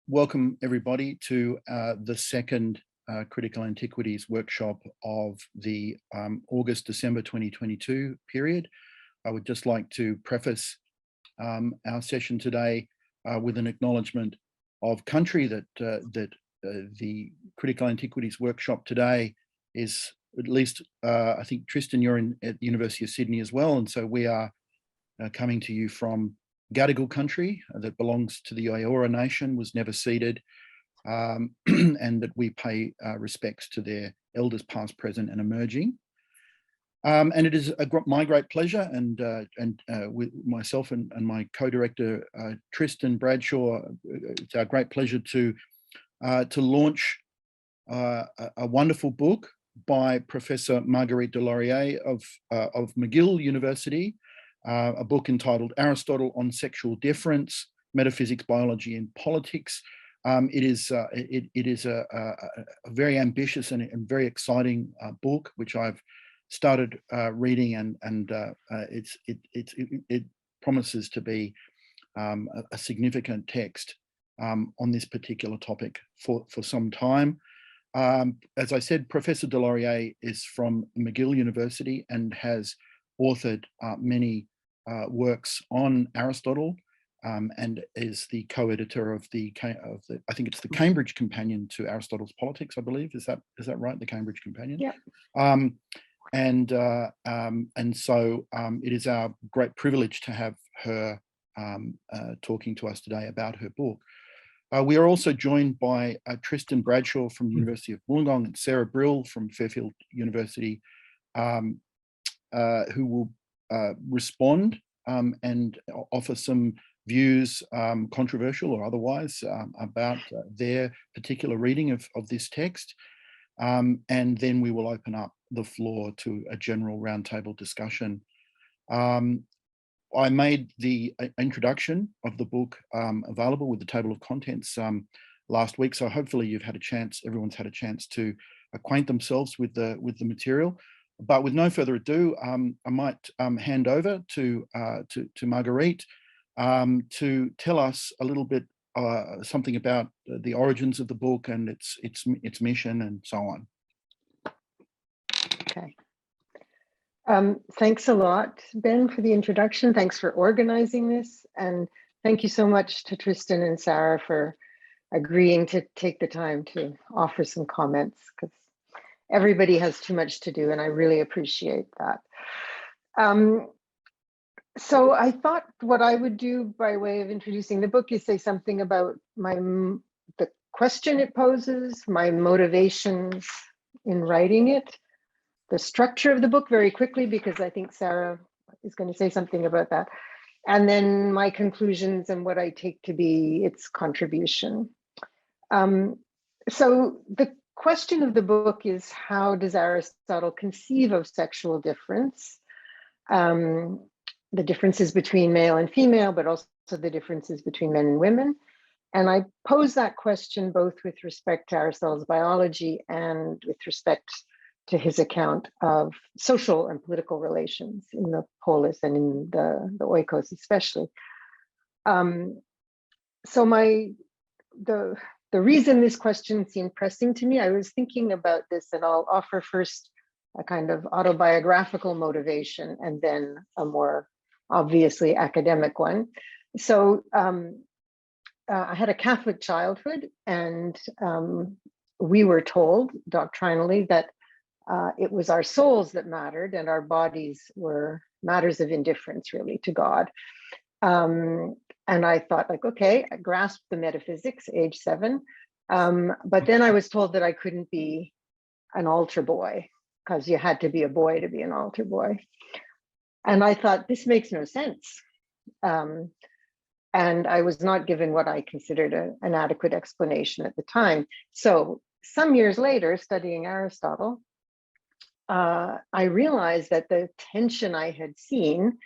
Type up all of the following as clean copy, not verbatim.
Welcome everybody to the second Critical Antiquities workshop of the August-December 2022 period. I would just like to preface our session today with an acknowledgement of country that the Critical Antiquities workshop today is, at least I think Tristan, you're at the University of Sydney as well, and so we are coming to you from Gadigal country that belongs to the Eora Nation, was never ceded, and that we pay respects to their elders past, present and emerging. And it is my great pleasure, and with myself and my co-director Tristan Bradshaw, it's our great pleasure to launch a wonderful book by Professor Marguerite Deslauriers of McGill University, a book entitled Aristotle on Sexual Difference, Metaphysics, Biology and Politics. It is a very ambitious and very exciting book, which I've started reading, and it promises to be a significant text on this particular topic for some time. As I said, Professor Deslauriers is from McGill University and has authored many works on Aristotle, and is the co-editor of the I think it's the Cambridge Companion to Aristotle's Politics, I believe. Is that right? The Cambridge Companion. Yeah. And so it is our great privilege to have her talking to us today about her book. We are also joined by Tristan Bradshaw from the University of Wollongong and Sara Brill from Fairfield University, who will respond and offer some views, controversial or otherwise, about their particular reading of this text. And then we will open up the floor to a general roundtable discussion. I made the introduction of the book available with the table of contents last week, so hopefully you've had a chance, everyone's had a chance to acquaint themselves with the material. But with no further ado, I might hand over to Marguerite to tell us a little bit something about the origins of the book and its mission and so on. Okay. Thanks a lot, Ben, for the introduction. Thanks for organizing this, and thank you so much to Tristan and Sara for agreeing to take the time to offer some comments, because everybody has too much to do, and I really appreciate that. So I thought what I would do by way of introducing the book is say something about the question it poses, my motivations in writing it, the structure of the book very quickly, because I think Sara is going to say something about that, and then my conclusions and what I take to be its contribution. So the question of the book is, how does Aristotle conceive of sexual difference? The differences between male and female, but also the differences between men and women. And I pose that question both with respect to Aristotle's biology and with respect to his account of social and political relations in the polis and in the oikos especially. So the reason this question seemed pressing to me, I was thinking about this, and I'll offer first a kind of autobiographical motivation and then a more obviously academic one. So I had a Catholic childhood, and we were told doctrinally that it was our souls that mattered and our bodies were matters of indifference really to God. And I thought, like, okay, I grasped the metaphysics, age 7. But then I was told that I couldn't be an altar boy because you had to be a boy to be an altar boy. And I thought, this makes no sense. And I was not given what I considered an adequate explanation at the time. So some years later, studying Aristotle, I realized that the tension I had seen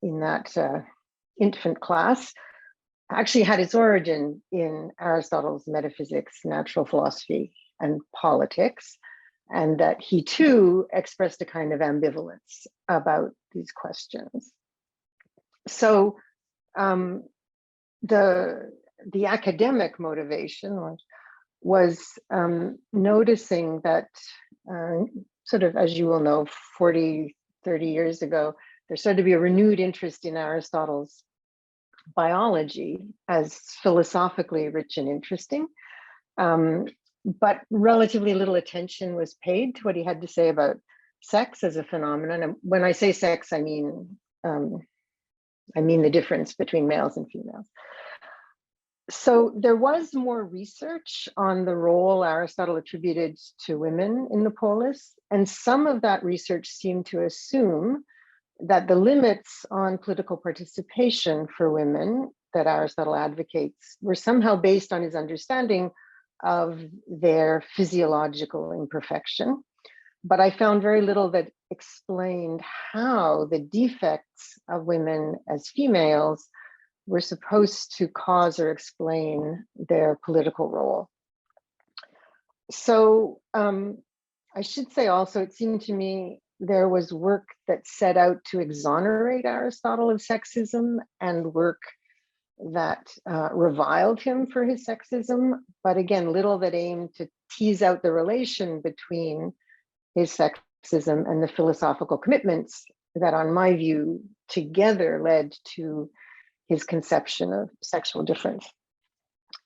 in that infant class actually had its origin in Aristotle's metaphysics, natural philosophy, and politics, and that he too expressed a kind of ambivalence about these questions. So the the academic motivation was noticing that sort of, as you will know, 40, 30 years ago, there started to be a renewed interest in Aristotle's biology as philosophically rich and interesting. But relatively little attention was paid to what he had to say about sex as a phenomenon. And when I say sex, I mean the difference between males and females. So there was more research on the role Aristotle attributed to women in the polis, and some of that research seemed to assume that the limits on political participation for women that Aristotle advocates were somehow based on his understanding of their physiological imperfection. But I found very little that explained how the defects of women as females were supposed to cause or explain their political role. So I should say also, it seemed to me there was work that set out to exonerate Aristotle of sexism and work that reviled him for his sexism, but again, little that aimed to tease out the relation between his sexism and the philosophical commitments that, on my view, together led to his conception of sexual difference.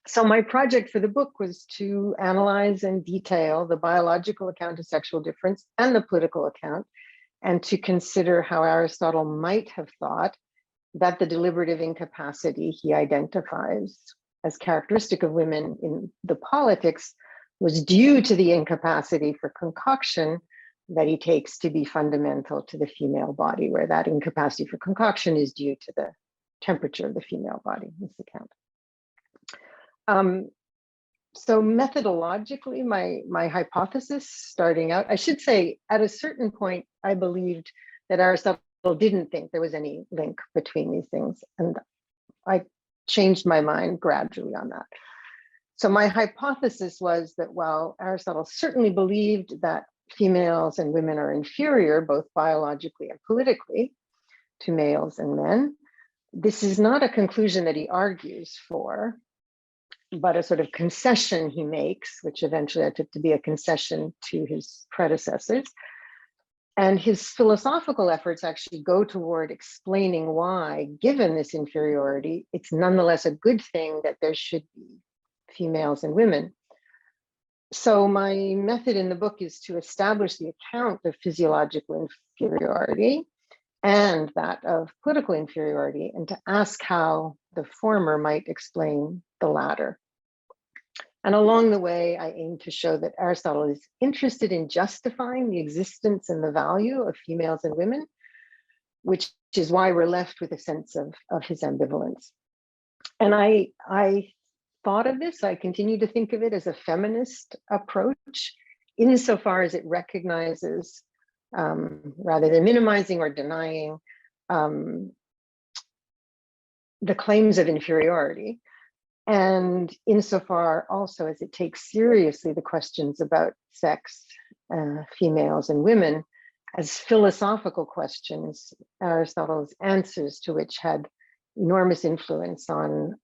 So my project for the book was to analyze and detail the biological account of sexual difference and the political account, and to consider how Aristotle might have thought that the deliberative incapacity he identifies as characteristic of women in the politics was due to the incapacity for concoction that he takes to be fundamental to the female body, where that incapacity for concoction is due to the temperature of the female body, this account. So methodologically, my hypothesis starting out, I should say at a certain point, I believed that Aristotle didn't think there was any link between these things. And I changed my mind gradually on that. So my hypothesis was that while Aristotle certainly believed that females and women are inferior, both biologically and politically, to males and men, this is not a conclusion that he argues for, but a sort of concession he makes, which eventually I took to be a concession to his predecessors. And his philosophical efforts actually go toward explaining why, given this inferiority, it's nonetheless a good thing that there should be females and women. So my method in the book is to establish the account of physiological inferiority and that of political inferiority, and to ask how the former might explain the latter. And along the way, I aim to show that Aristotle is interested in justifying the existence and the value of females and women, which is why we're left with a sense of his ambivalence. And I thought of this, I continue to think of it as a feminist approach, insofar as it recognizes, rather than minimizing or denying, the claims of inferiority. And insofar also as it takes seriously the questions about sex, females and women, as philosophical questions, Aristotle's answers to which had enormous influence on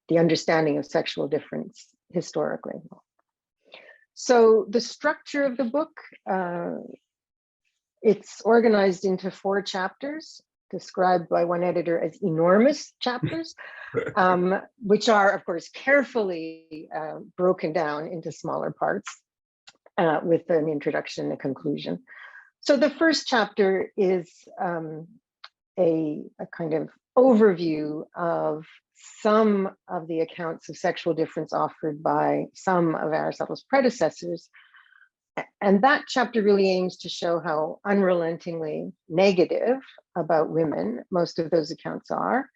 the understanding of sexual difference historically. So the structure of the book, it's organized into 4 chapters, described by one editor as enormous chapters, which are, of course, carefully broken down into smaller parts with an introduction and a conclusion. So the first chapter is a kind of overview of some of the accounts of sexual difference offered by some of Aristotle's predecessors. And that chapter really aims to show how unrelentingly negative about women most of those accounts are,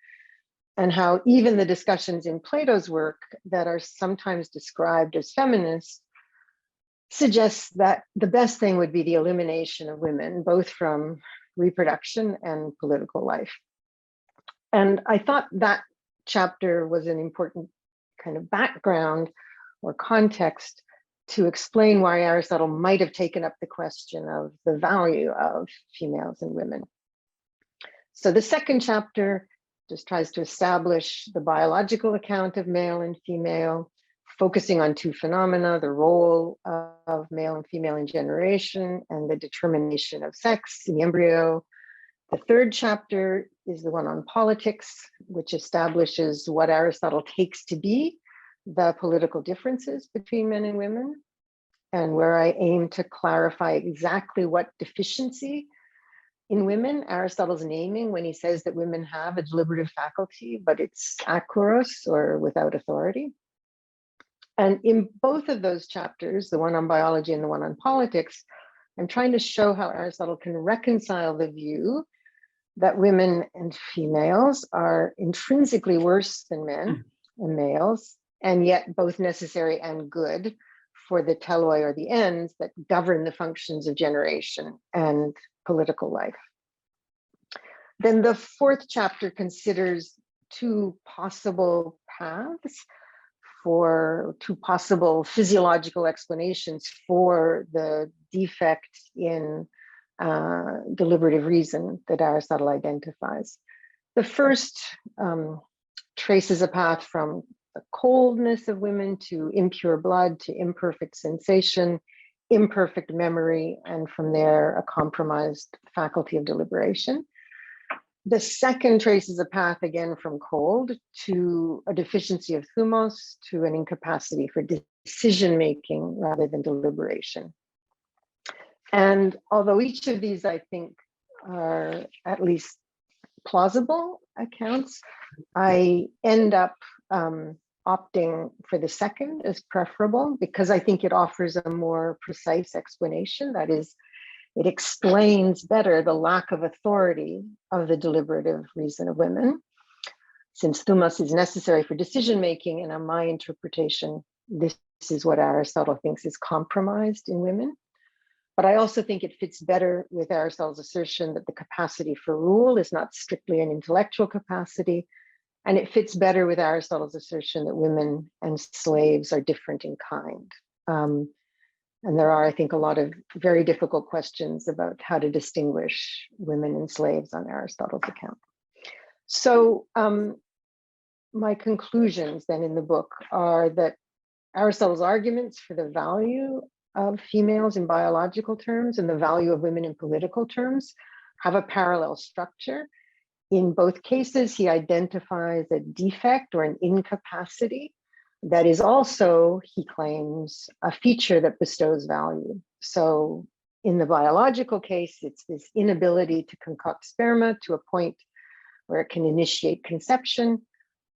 and how even the discussions in Plato's work that are sometimes described as feminist suggests that the best thing would be the elimination of women, both from reproduction and political life. And I thought that chapter was an important kind of background or context to explain why Aristotle might have taken up the question of the value of females and women. So the second chapter just tries to establish the biological account of male and female, focusing on two phenomena, the role of male and female in generation and the determination of sex in the embryo. The third chapter is the one on politics, which establishes what Aristotle takes to be the political differences between men and women, and where I aim to clarify exactly what deficiency in women Aristotle's naming when he says that women have a deliberative faculty, but it's akouros, or without authority. And in both of those chapters, the one on biology and the one on politics, I'm trying to show how Aristotle can reconcile the view that women and females are intrinsically worse than men and males, and yet both necessary and good for the teloi, or the ends that govern the functions of generation and political life. Then the fourth chapter considers two possible paths for two possible physiological explanations for the defect in deliberative reason that Aristotle identifies. The first traces a path from the coldness of women to impure blood, to imperfect sensation, imperfect memory, and from there, a compromised faculty of deliberation. The second traces a path again from cold to a deficiency of thumos, to an incapacity for decision-making rather than deliberation. And although each of these, I think, are at least plausible accounts, I end up opting for the second as preferable, because I think it offers a more precise explanation. That is, it explains better the lack of authority of the deliberative reason of women. Since thumos is necessary for decision-making, and on my interpretation, this is what Aristotle thinks is compromised in women. But I also think it fits better with Aristotle's assertion that the capacity for rule is not strictly an intellectual capacity. And it fits better with Aristotle's assertion that women and slaves are different in kind. And there are, I think, a lot of very difficult questions about how to distinguish women and slaves on Aristotle's account. So my conclusions then in the book are that Aristotle's arguments for the value of females in biological terms and the value of women in political terms have a parallel structure. In both cases, he identifies a defect or an incapacity that is also, he claims, a feature that bestows value. So in the biological case, it's this inability to concoct sperma to a point where it can initiate conception.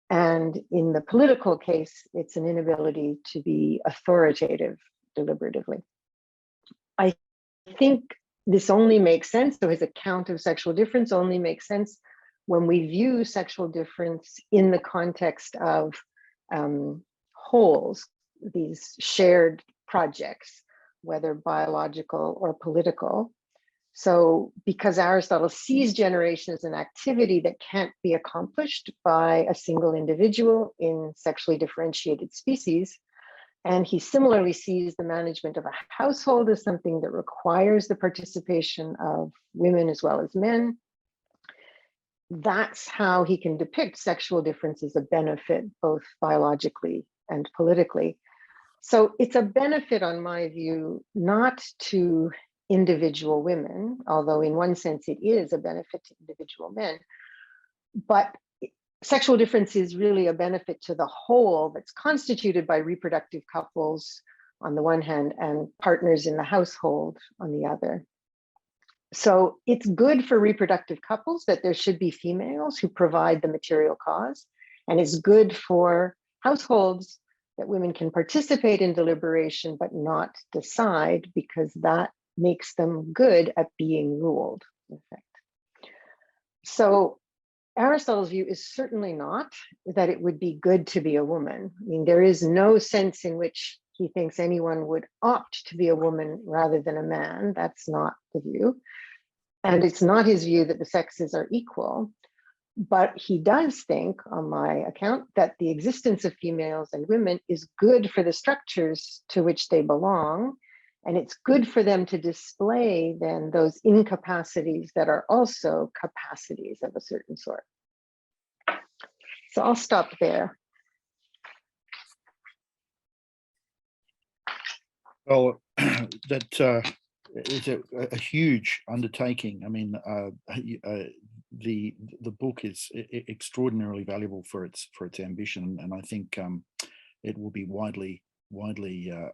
And in the political case, it's an inability to be authoritative deliberatively. I think this only makes sense, so his account of sexual difference only makes sense when we view sexual difference in the context of wholes, these shared projects, whether biological or political. So because Aristotle sees generation as an activity that can't be accomplished by a single individual in sexually differentiated species, and he similarly sees the management of a household as something that requires the participation of women as well as men, that's how he can depict sexual difference as a benefit, both biologically and politically. So it's a benefit, on my view, not to individual women, although in one sense it is a benefit to individual men, but sexual difference is really a benefit to the whole that's constituted by reproductive couples on the one hand and partners in the household on the other. So it's good for reproductive couples that there should be females who provide the material cause, and it's good for households that women can participate in deliberation but not decide, because that makes them good at being ruled, in fact. So Aristotle's view is certainly not that it would be good to be a woman. I mean, there is no sense in which he thinks anyone would opt to be a woman rather than a man. That's not the view. And it's not his view that the sexes are equal. But he does think, on my account, that the existence of females and women is good for the structures to which they belong. And it's good for them to display then those incapacities that are also capacities of a certain sort. So I'll stop there. Well, that is a huge undertaking. I mean, the book is extraordinarily valuable for its ambition, and I think it will be widely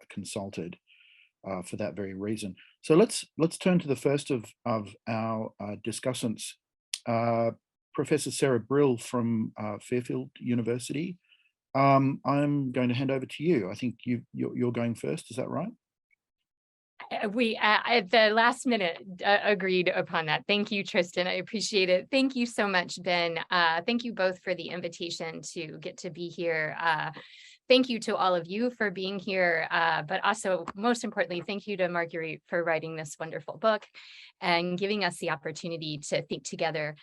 consulted for that very reason. So let's turn to the first of our discussants, Professor Sara Brill from Fairfield University. I'm going to hand over to you. I think you're going first. Is that right? We at the last minute agreed upon that. Thank you, Tristan. I appreciate it. Thank you so much, Ben. Thank you both for the invitation to get to be here. Thank you to all of you for being here, but also, most importantly, thank you to Marguerite for writing this wonderful book and giving us the opportunity to think together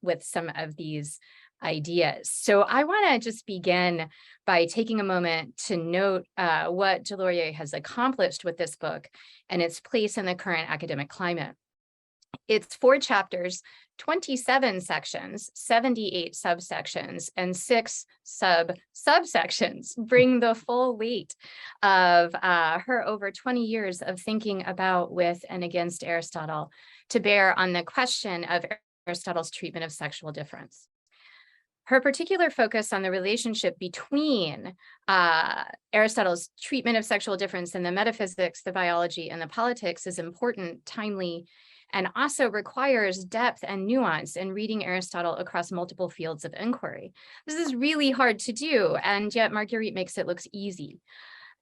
with some of these ideas. So I want to just begin by taking a moment to note what Deslauriers has accomplished with this book and its place in the current academic climate. It's 4 chapters, 27 sections, 78 subsections, and 6 subsections bring the full weight of her over 20 years of thinking about, with, and against Aristotle to bear on the question of Aristotle's treatment of sexual difference. Her particular focus on the relationship between Aristotle's treatment of sexual difference and the metaphysics, the biology, and the politics is important, timely, and also requires depth and nuance in reading Aristotle across multiple fields of inquiry. This is really hard to do, and yet Marguerite makes it look easy.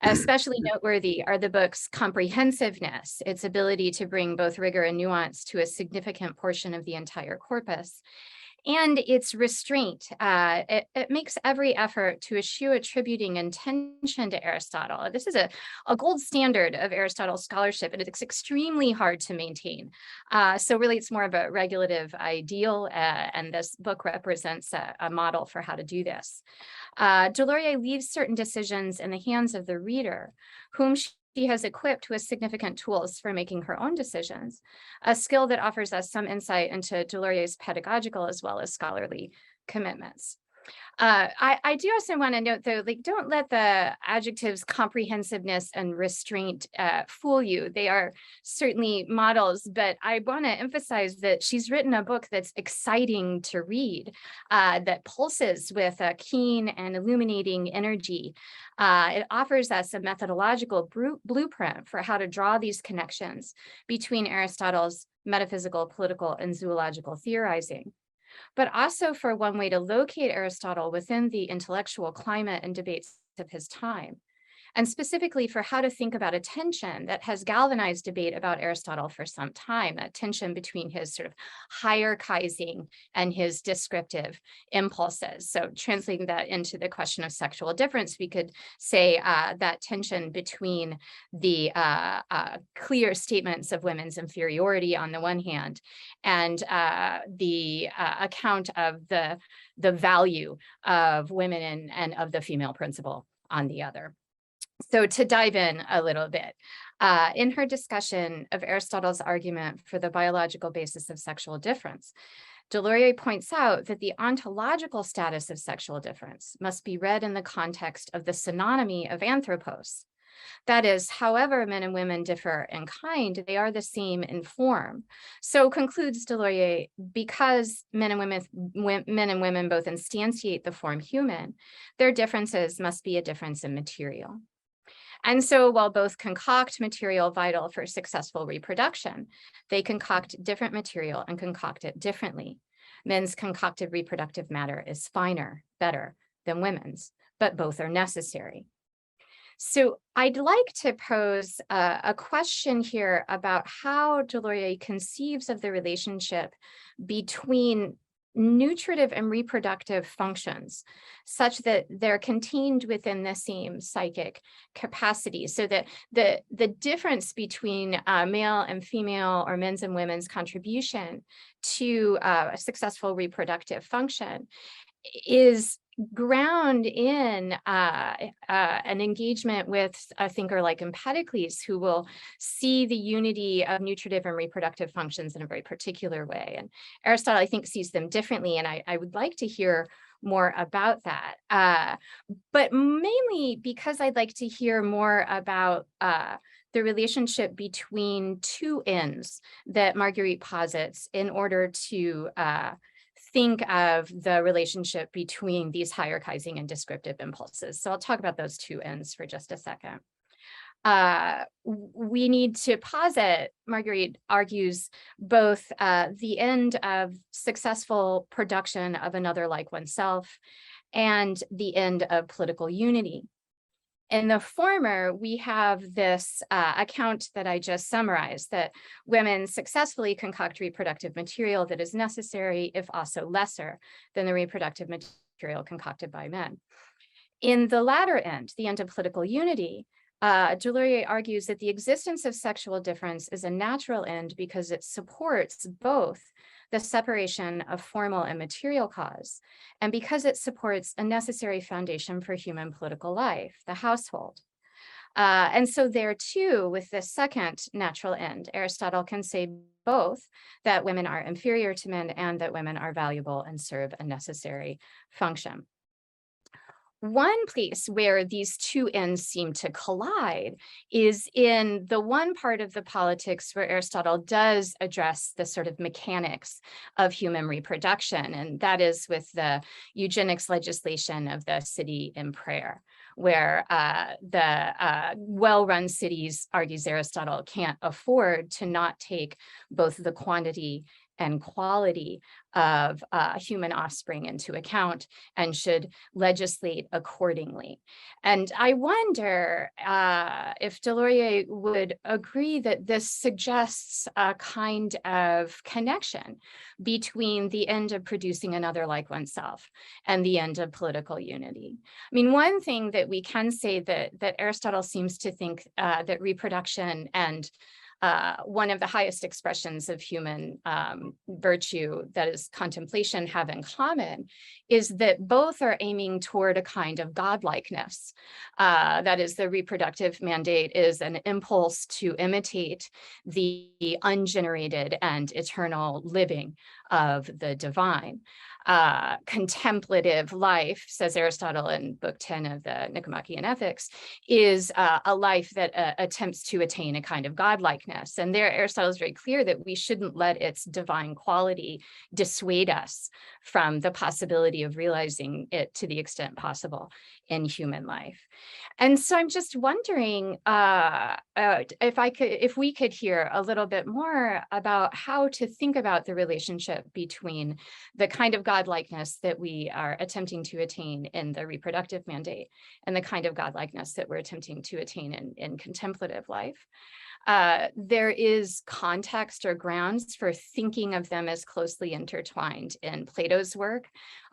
Especially noteworthy are the book's comprehensiveness, its ability to bring both rigor and nuance to a significant portion of the entire corpus, and its restraint. It makes every effort to eschew attributing intention to Aristotle. This is a gold standard of Aristotle's scholarship, and it's extremely hard to maintain. So really, it's more of a regulative ideal, and this book represents a model for how to do this. Deslauriers leaves certain decisions in the hands of the reader, whom she has equipped with significant tools for making her own decisions, a skill that offers us some insight into Deslauriers' pedagogical as well as scholarly commitments. I do also want to note, though, like, don't let the adjectives comprehensiveness and restraint fool you. They are certainly models, but I want to emphasize that she's written a book that's exciting to read, that pulses with a keen and illuminating energy. It offers us a methodological blueprint for how to draw these connections between Aristotle's metaphysical, political, and zoological theorizing, but also for one way to locate Aristotle within the intellectual climate and debates of his time, and specifically for how to think about a tension that has galvanized debate about Aristotle for some time, that tension between his sort of hierarchizing and his descriptive impulses. So translating that into the question of sexual difference, we could say that tension between the clear statements of women's inferiority on the one hand, and the account of the value of women and of the female principle on the other. So to dive in a little bit, in her discussion of Aristotle's argument for the biological basis of sexual difference, Deslauriers points out that the ontological status of sexual difference must be read in the context of the synonymy of anthropos. That is, however men and women differ in kind, they are the same in form. So concludes Deslauriers, because men and women both instantiate the form human, their differences must be a difference in material. And so while both concoct material vital for successful reproduction, they concoct different material and concoct it differently. Men's concocted reproductive matter is finer, better than women's, but both are necessary. So I'd like to pose a question here about how Deslauriers conceives of the relationship between nutritive and reproductive functions, such that they're contained within the same psychic capacity, so that the difference between male and female, or men's and women's contribution to a successful reproductive function is ground in an engagement with a thinker like Empedocles, who will see the unity of nutritive and reproductive functions in a very particular way. And Aristotle, I think, sees them differently. And I would like to hear more about that. But mainly because I'd like to hear more about the relationship between two ends that Marguerite posits in order to think of the relationship between these hierarchizing and descriptive impulses. So I'll talk about those two ends for just a second. We need to posit, Marguerite argues, both the end of successful production of another like oneself and the end of political unity. In the former, we have this account that I just summarized, that women successfully concoct reproductive material that is necessary, if also lesser, than the reproductive material concocted by men. In the latter end, the end of political unity, Deslauriers argues that the existence of sexual difference is a natural end because it supports both the separation of formal and material cause, and because it supports a necessary foundation for human political life, the household. And so there too, with this second natural end, Aristotle can say both that women are inferior to men and that women are valuable and serve a necessary function. One place where these two ends seem to collide is in the one part of the politics where Aristotle does address the sort of mechanics of human reproduction, and that is with the eugenics legislation of the city in prayer, where the well-run cities, argues Aristotle, can't afford to not take both the quantity and quality of human offspring into account and should legislate accordingly. And I wonder if Deslauriers would agree that this suggests a kind of connection between the end of producing another like oneself and the end of political unity. I mean, one thing that we can say that Aristotle seems to think that reproduction and one of the highest expressions of human virtue, that is contemplation, have in common is that both are aiming toward a kind of godlikeness. That is, the reproductive mandate is an impulse to imitate the ungenerated and eternal living of the divine. Contemplative life, says Aristotle in Book 10 of the Nicomachean Ethics, is a life that attempts to attain a kind of godlikeness. And there Aristotle is very clear that we shouldn't let its divine quality dissuade us from the possibility of realizing it to the extent possible in human life. And so I'm just wondering if we could hear a little bit more about how to think about the relationship between the kind of godlikeness that we are attempting to attain in the reproductive mandate and the kind of godlikeness that we're attempting to attain in contemplative life. There is context or grounds for thinking of them as closely intertwined in Plato's work.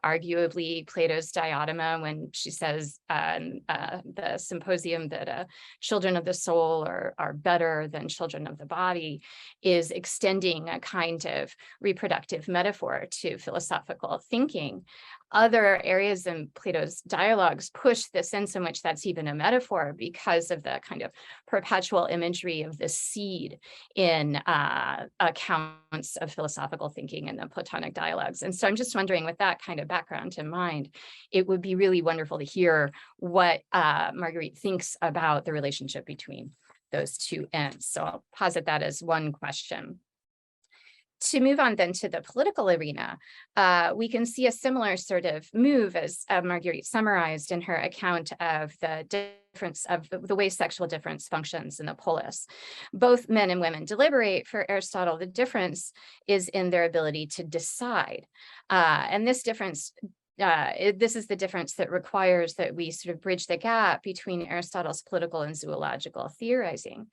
Arguably, Plato's diatoma, when she says the symposium that children of the soul are better than children of the body, is extending a kind of reproductive metaphor to philosophical thinking. Other areas in Plato's dialogues push the sense in which that's even a metaphor because of the kind of perpetual imagery of the seed in accounts of philosophical thinking in the Platonic dialogues. And so I'm just wondering, with that kind of background in mind, it would be really wonderful to hear what Marguerite thinks about the relationship between those two ends. So I'll posit that as one question. To move on then to the political arena, we can see a similar sort of move as Marguerite summarized in her account of the difference of the way sexual difference functions in the polis. Both men and women deliberate. For Aristotle, the difference is in their ability to decide. And this difference, this is the difference that requires that we sort of bridge the gap between Aristotle's political and zoological theorizing,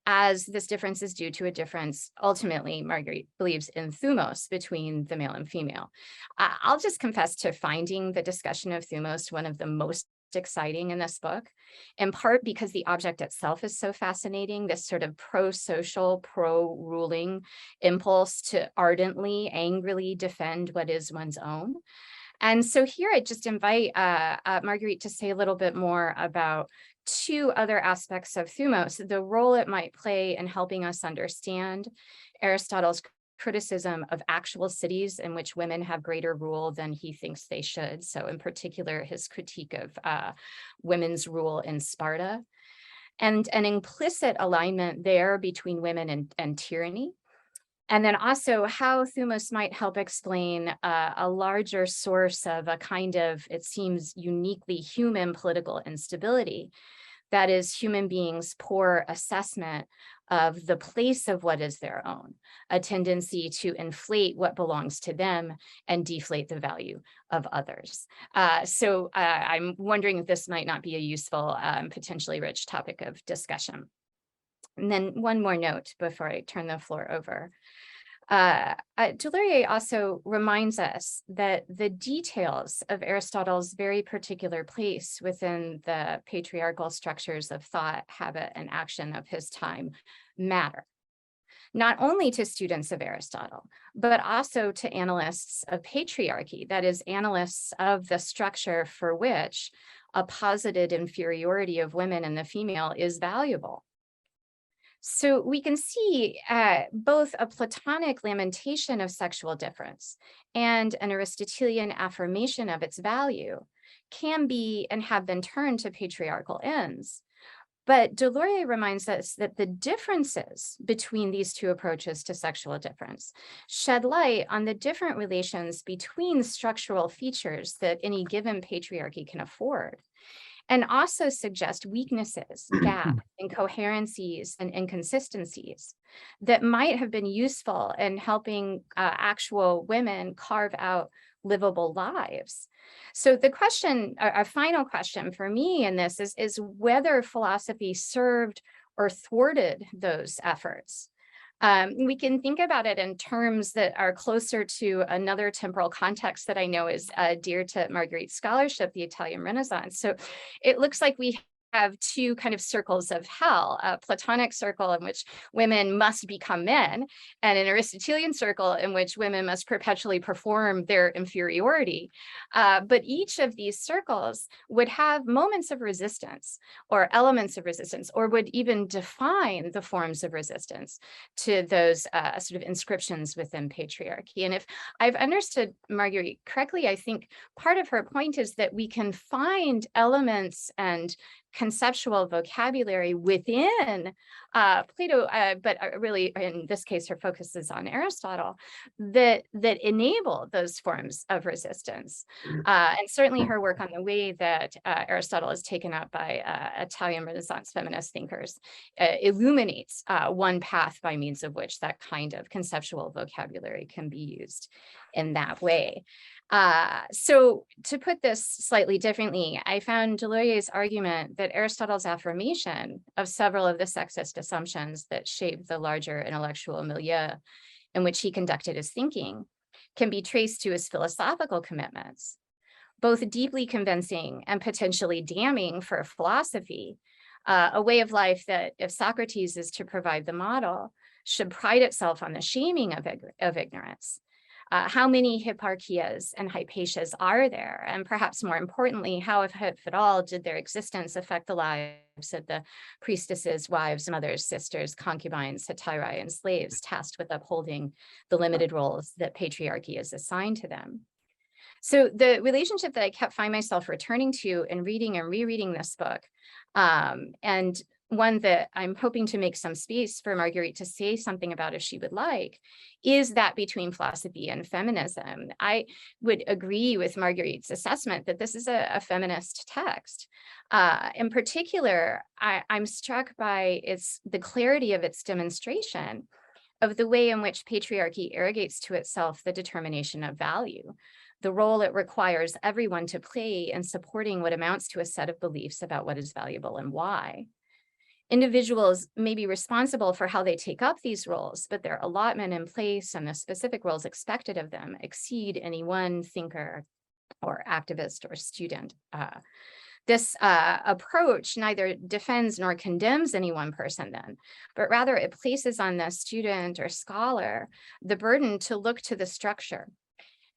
as this difference is due to a difference, ultimately, Marguerite believes, in thumos, between the male and female. I'll just confess to finding the discussion of thumos one of the most exciting in this book, in part because the object itself is so fascinating, this sort of pro-social, pro-ruling impulse to ardently, angrily defend what is one's own. And so here I just invite Marguerite to say a little bit more about two other aspects of thumos, the role it might play in helping us understand Aristotle's criticism of actual cities in which women have greater rule than he thinks they should. So in particular, his critique of women's rule in Sparta, and an implicit alignment there between women and tyranny. And then also how thumos might help explain a larger source of a kind of, it seems, uniquely human political instability. That is, human beings' poor assessment of the place of what is their own, a tendency to inflate what belongs to them and deflate the value of others. So I'm wondering if this might not be a useful, potentially rich topic of discussion. And then one more note before I turn the floor over. Deslauriers also reminds us that the details of Aristotle's very particular place within the patriarchal structures of thought, habit, and action of his time matter, not only to students of Aristotle, but also to analysts of patriarchy, that is, analysts of the structure for which a posited inferiority of women and the female is valuable. So we can see both a Platonic lamentation of sexual difference and an Aristotelian affirmation of its value can be and have been turned to patriarchal ends. But Deslauriers reminds us that the differences between these two approaches to sexual difference shed light on the different relations between structural features that any given patriarchy can afford, and also suggest weaknesses, gaps, incoherencies, and inconsistencies that might have been useful in helping actual women carve out livable lives. So the question, a final question for me in this is whether philosophy served or thwarted those efforts. We can think about it in terms that are closer to another temporal context that I know is dear to Marguerite's scholarship, the Italian Renaissance. So it looks like we have two kind of circles of hell, a Platonic circle in which women must become men, and an Aristotelian circle in which women must perpetually perform their inferiority. But each of these circles would have moments of resistance or elements of resistance, or would even define the forms of resistance to those sort of inscriptions within patriarchy. And if I've understood Marguerite correctly, I think part of her point is that we can find elements and conceptual vocabulary within Plato, but really in this case, her focus is on Aristotle, that enable those forms of resistance. And certainly her work on the way that Aristotle is taken up by Italian Renaissance feminist thinkers illuminates one path by means of which that kind of conceptual vocabulary can be used in that way. So to put this slightly differently, I found Deslauriers' argument that Aristotle's affirmation of several of the sexist assumptions that shaped the larger intellectual milieu in which he conducted his thinking can be traced to his philosophical commitments, both deeply convincing and potentially damning for philosophy, a way of life that, if Socrates is to provide the model, should pride itself on the shaming of ignorance. How many hipparchias and hypatias are there? And perhaps more importantly, how, if at all, did their existence affect the lives of the priestesses, wives, mothers, sisters, concubines, hetairai, and slaves tasked with upholding the limited roles that patriarchy is assigned to them? So the relationship that I kept finding myself returning to in reading and rereading this book, and one that I'm hoping to make some space for Marguerite to say something about if she would like, is that between philosophy and feminism. I would agree with Marguerite's assessment that this is a feminist text. In particular, I'm struck by the clarity of its demonstration of the way in which patriarchy arrogates to itself the determination of value, the role it requires everyone to play in supporting what amounts to a set of beliefs about what is valuable and why. Individuals may be responsible for how they take up these roles, but their allotment in place and the specific roles expected of them exceed any one thinker or activist or student. This approach neither defends nor condemns any one person then, but rather it places on the student or scholar the burden to look to the structure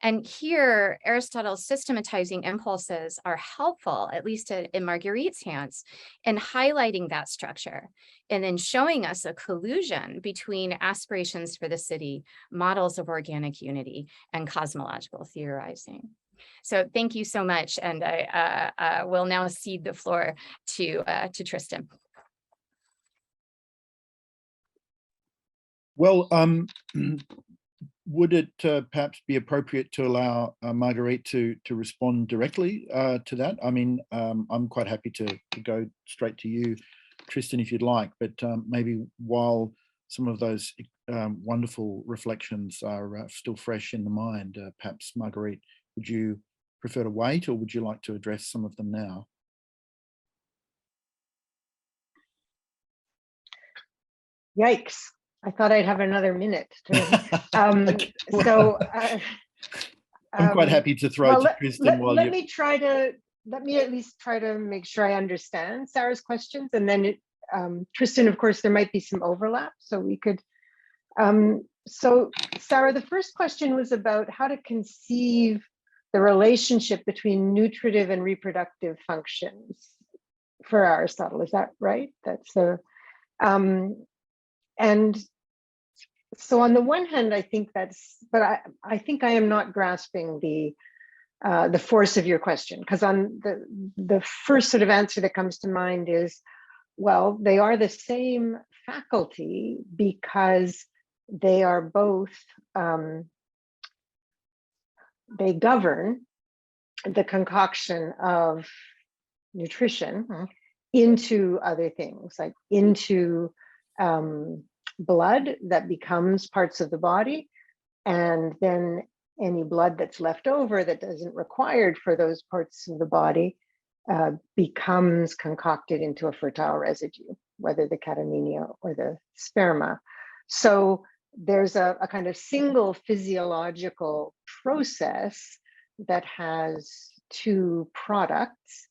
And here, Aristotle's systematizing impulses are helpful, at least in Marguerite's hands, in highlighting that structure and then showing us a collusion between aspirations for the city, models of organic unity, and cosmological theorizing. So thank you so much. And I will now cede the floor to Tristan. Well, would it perhaps be appropriate to allow Marguerite to respond directly to that? I mean, I'm quite happy to go straight to you, Tristan, if you'd like, but maybe while some of those wonderful reflections are still fresh in the mind, perhaps Marguerite, would you prefer to wait, or would you like to address some of them now? Yikes. I thought I'd have another minute. Okay. So I'm quite happy to throw to Tristan while let me at least try to make sure I understand Sarah's questions, and then Tristan, of course, there might be some overlap, so we could. So Sara, the first question was about how to conceive the relationship between nutritive and reproductive functions for Aristotle. Is that right? That's the and so on the one hand, I think that's, but I think I am not grasping the force of your question, because on the first sort of answer that comes to mind is, well, they are the same faculty because they are both, they govern the concoction of nutrition into other things, like into blood that becomes parts of the body, and then any blood that's left over that isn't required for those parts of the body becomes concocted into a fertile residue, whether the catamenia or the sperma. So there's a kind of single physiological process that has two products,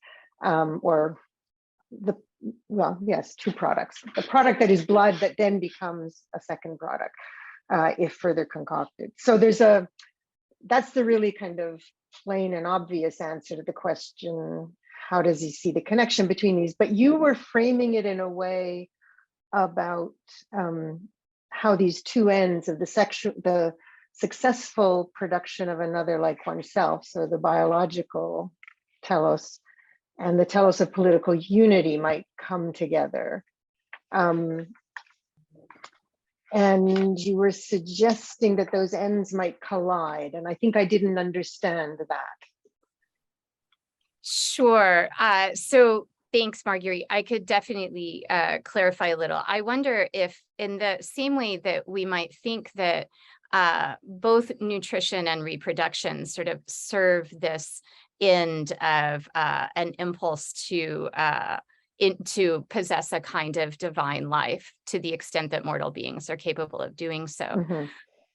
two products. The product that is blood that then becomes a second product if further concocted. So that's the really kind of plain and obvious answer to the question, how does he see the connection between these? But you were framing it in a way about how these two ends of the successful production of another like oneself, so the biological telos and the telos of political unity, might come together. And you were suggesting that those ends might collide, and I think I didn't understand that. Sure. So thanks, Marguerite. I could definitely clarify a little. I wonder if, in the same way that we might think that both nutrition and reproduction sort of serve this end of an impulse to possess a kind of divine life, to the extent that mortal beings are capable of doing so. Mm-hmm.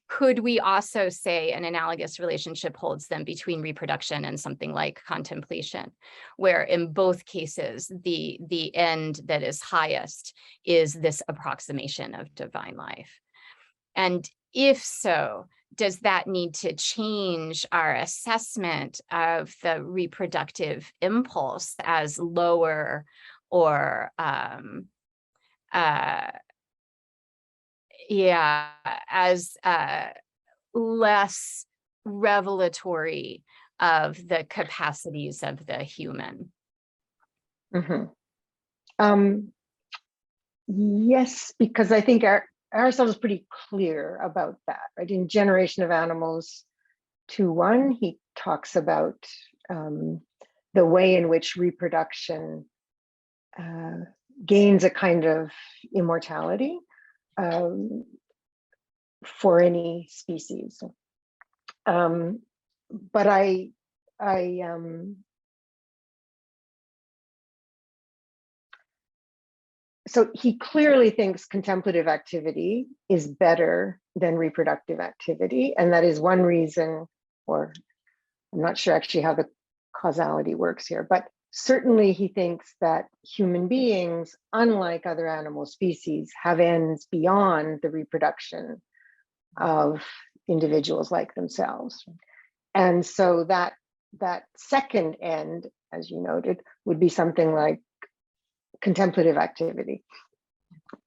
Could we also say an analogous relationship holds them between reproduction and something like contemplation, where in both cases, the end that is highest is this approximation of divine life? And if so, does that need to change our assessment of the reproductive impulse as lower or as less revelatory of the capacities of the human? Mm-hmm. Yes, because I think Aristotle is pretty clear about that, right? In Generation of Animals 2:1, he talks about the way in which reproduction gains a kind of immortality for any species. But so he clearly thinks contemplative activity is better than reproductive activity. And that is one reason, or I'm not sure actually how the causality works here, but certainly he thinks that human beings, unlike other animal species, have ends beyond the reproduction of individuals like themselves. And so that second end, as you noted, would be something like contemplative activity.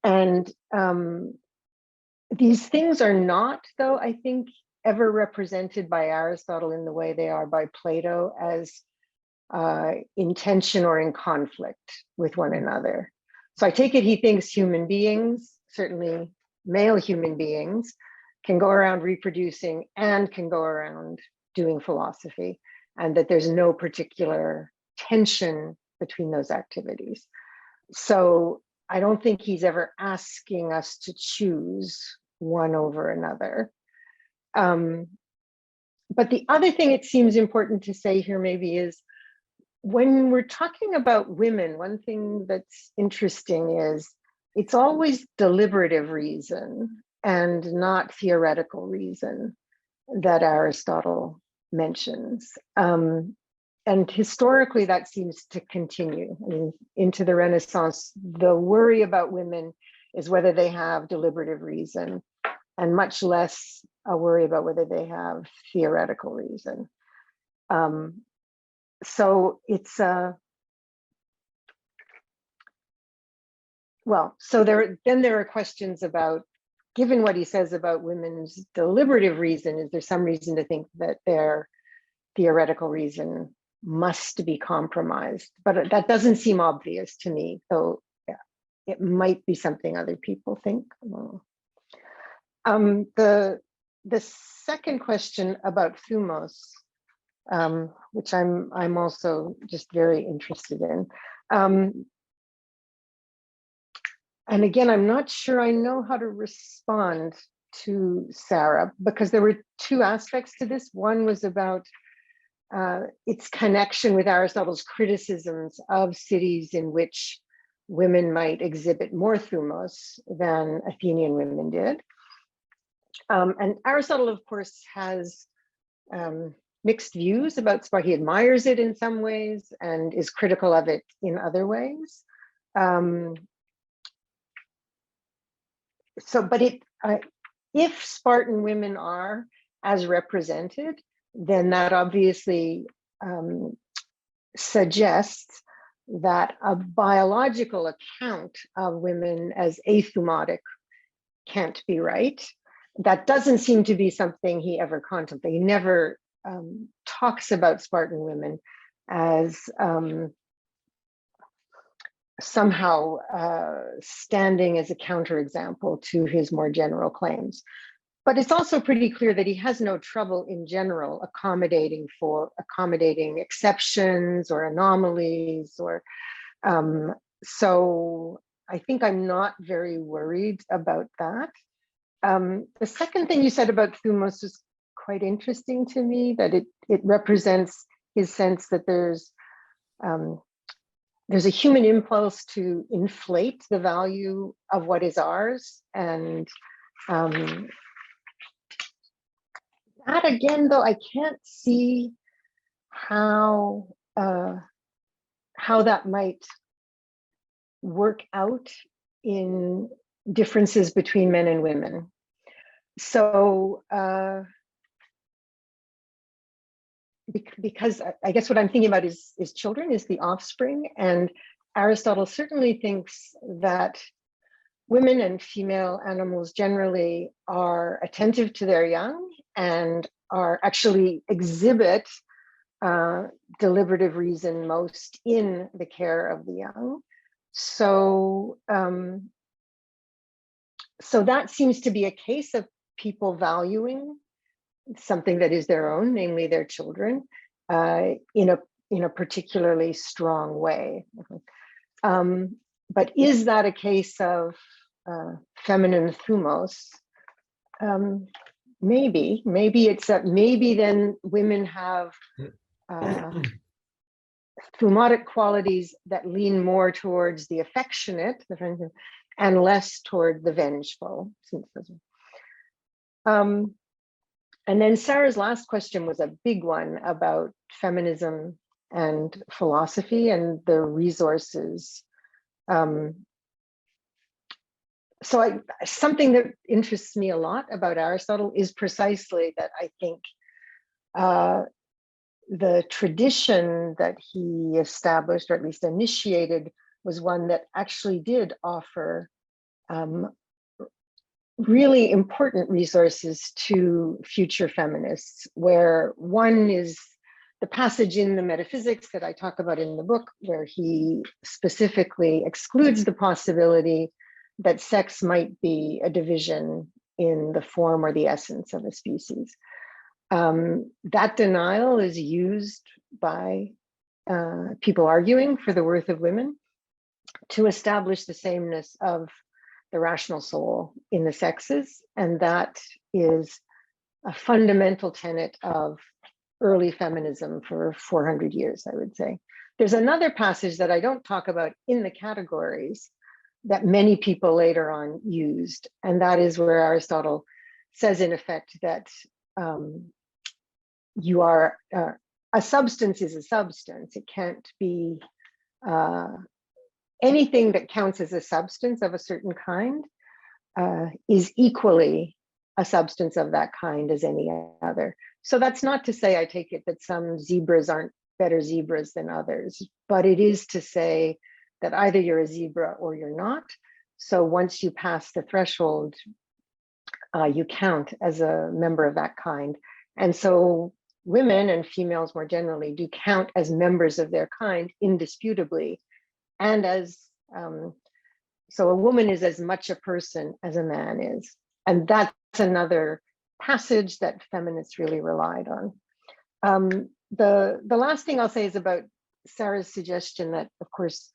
And these things are not, though, I think, ever represented by Aristotle in the way they are by Plato as in tension or in conflict with one another. So I take it he thinks human beings, certainly male human beings, can go around reproducing and can go around doing philosophy, and that there's no particular tension between those activities. So I don't think he's ever asking us to choose one over another. But the other thing it seems important to say here maybe is, when we're talking about women, one thing that's interesting is it's always deliberative reason and not theoretical reason that Aristotle mentions. And historically, that seems to continue. I mean, into the Renaissance, the worry about women is whether they have deliberative reason, and much less a worry about whether they have theoretical reason. So it's well, so there are questions about, given what he says about women's deliberative reason, is there some reason to think that their theoretical reason must be compromised? But that doesn't seem obvious to me. So yeah, it might be something other people think. The second question about thumos, which I'm also just very interested in. And again, I'm not sure I know how to respond to Sara, because there were two aspects to this. One was about its connection with Aristotle's criticisms of cities in which women might exhibit more thumos than Athenian women did. And Aristotle, of course, has mixed views about Sparta. He admires it in some ways and is critical of it in other ways. But if Spartan women are as represented, then that obviously suggests that a biological account of women as athumotic can't be right. That doesn't seem to be something he ever contemplated. He never talks about Spartan women as somehow standing as a counterexample to his more general claims. But it's also pretty clear that he has no trouble in general accommodating exceptions or anomalies, or so I think I'm not very worried about that. The second thing you said about thumos was quite interesting to me, that it represents his sense that there's a human impulse to inflate the value of what is ours. And that again, though, I can't see how that might work out in differences between men and women. So because I guess what I'm thinking about is children, is the offspring. And Aristotle certainly thinks that women and female animals generally are attentive to their young and are actually exhibit deliberative reason most in the care of the young. So, so that seems to be a case of people valuing something that is their own, namely their children, in a particularly strong way. But is that a case of feminine thumos? Maybe it's that maybe then women have thumotic qualities that lean more towards the affectionate, and less toward the vengeful. And then Sarah's last question was a big one about feminism and philosophy and the resources. So something that interests me a lot about Aristotle is precisely that I think the tradition that he established, or at least initiated, was one that actually did offer really important resources to future feminists, where one is the passage in the metaphysics that I talk about in the book, where he specifically excludes the possibility that sex might be a division in the form or the essence of a species. That denial is used by people arguing for the worth of women to establish the sameness of the rational soul in the sexes. And that is a fundamental tenet of early feminism for 400 years, I would say. There's another passage that I don't talk about in the categories that many people later on used, and that is where Aristotle says, in effect, that you are a substance is a substance. It can't be anything that counts as a substance of a certain kind is equally a substance of that kind as any other. So that's not to say, I take it, that some zebras aren't better zebras than others, but it is to say that either you're a zebra or you're not. So once you pass the threshold, you count as a member of that kind. And so women and females more generally do count as members of their kind indisputably. And as, so a woman is as much a person as a man is. And that's another passage that feminists really relied on. The last thing I'll say is about Sara's suggestion that, of course,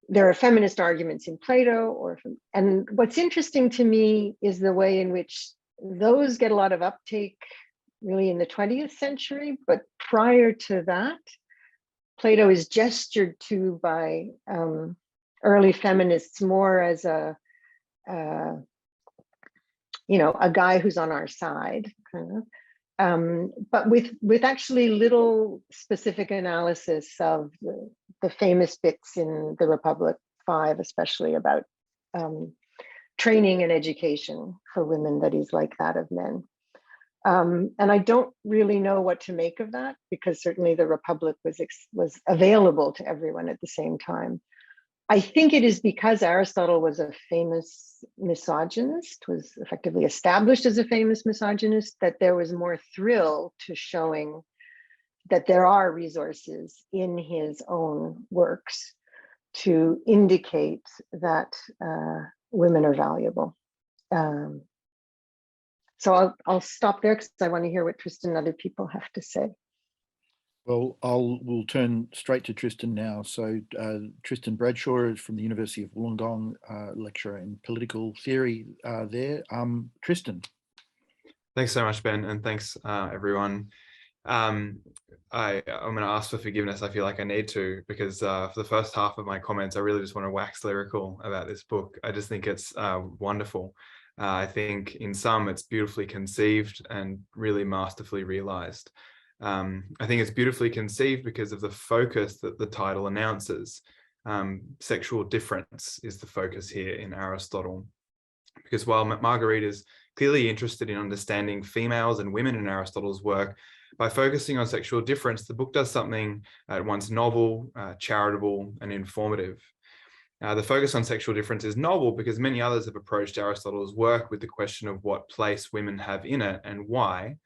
there are feminist arguments in Plato, and what's interesting to me is the way in which those get a lot of uptake really in the 20th century, but prior to that, Plato is gestured to by early feminists more as a guy who's on our side, kind of. But with actually little specific analysis of the famous bits in the Republic 5, especially about training and education for women that is like that of men. And I don't really know what to make of that, because certainly the Republic was available to everyone at the same time. I think it is because Aristotle was a famous misogynist, was effectively established as a famous misogynist, that there was more thrill to showing that there are resources in his own works to indicate that women are valuable. So I'll stop there because I want to hear what Tristan and other people have to say. Well, we'll turn straight to Tristan now. So Tristan Bradshaw is from the University of Wollongong, lecturer in political theory there. Tristan. Thanks so much, Ben, and thanks everyone. I'm going to ask for forgiveness. I feel like I need to, because for the first half of my comments, I really just want to wax lyrical about this book. I just think it's wonderful. I think in some it's beautifully conceived and really masterfully realized. I think it's beautifully conceived because of the focus that the title announces. Sexual difference is the focus here in Aristotle. Because while Marguerite is clearly interested in understanding females and women in Aristotle's work, by focusing on sexual difference, the book does something at once novel, charitable, and informative. The focus on sexual difference is novel because many others have approached Aristotle's work with the question of what place women have in it and why.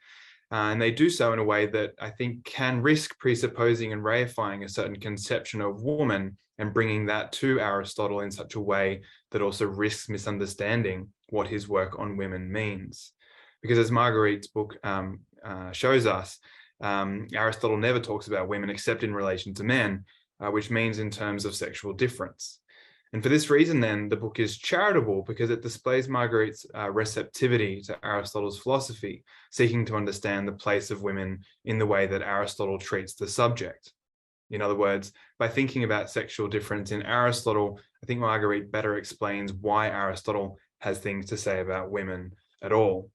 And they do so in a way that I think can risk presupposing and reifying a certain conception of woman and bringing that to Aristotle in such a way that also risks misunderstanding what his work on women means. Because as Marguerite's book shows us, Aristotle never talks about women except in relation to men, which means in terms of sexual difference. And for this reason, then, the book is charitable because it displays Marguerite's receptivity to Aristotle's philosophy, seeking to understand the place of women in the way that Aristotle treats the subject. In other words, by thinking about sexual difference in Aristotle, I think Marguerite better explains why Aristotle has things to say about women at all.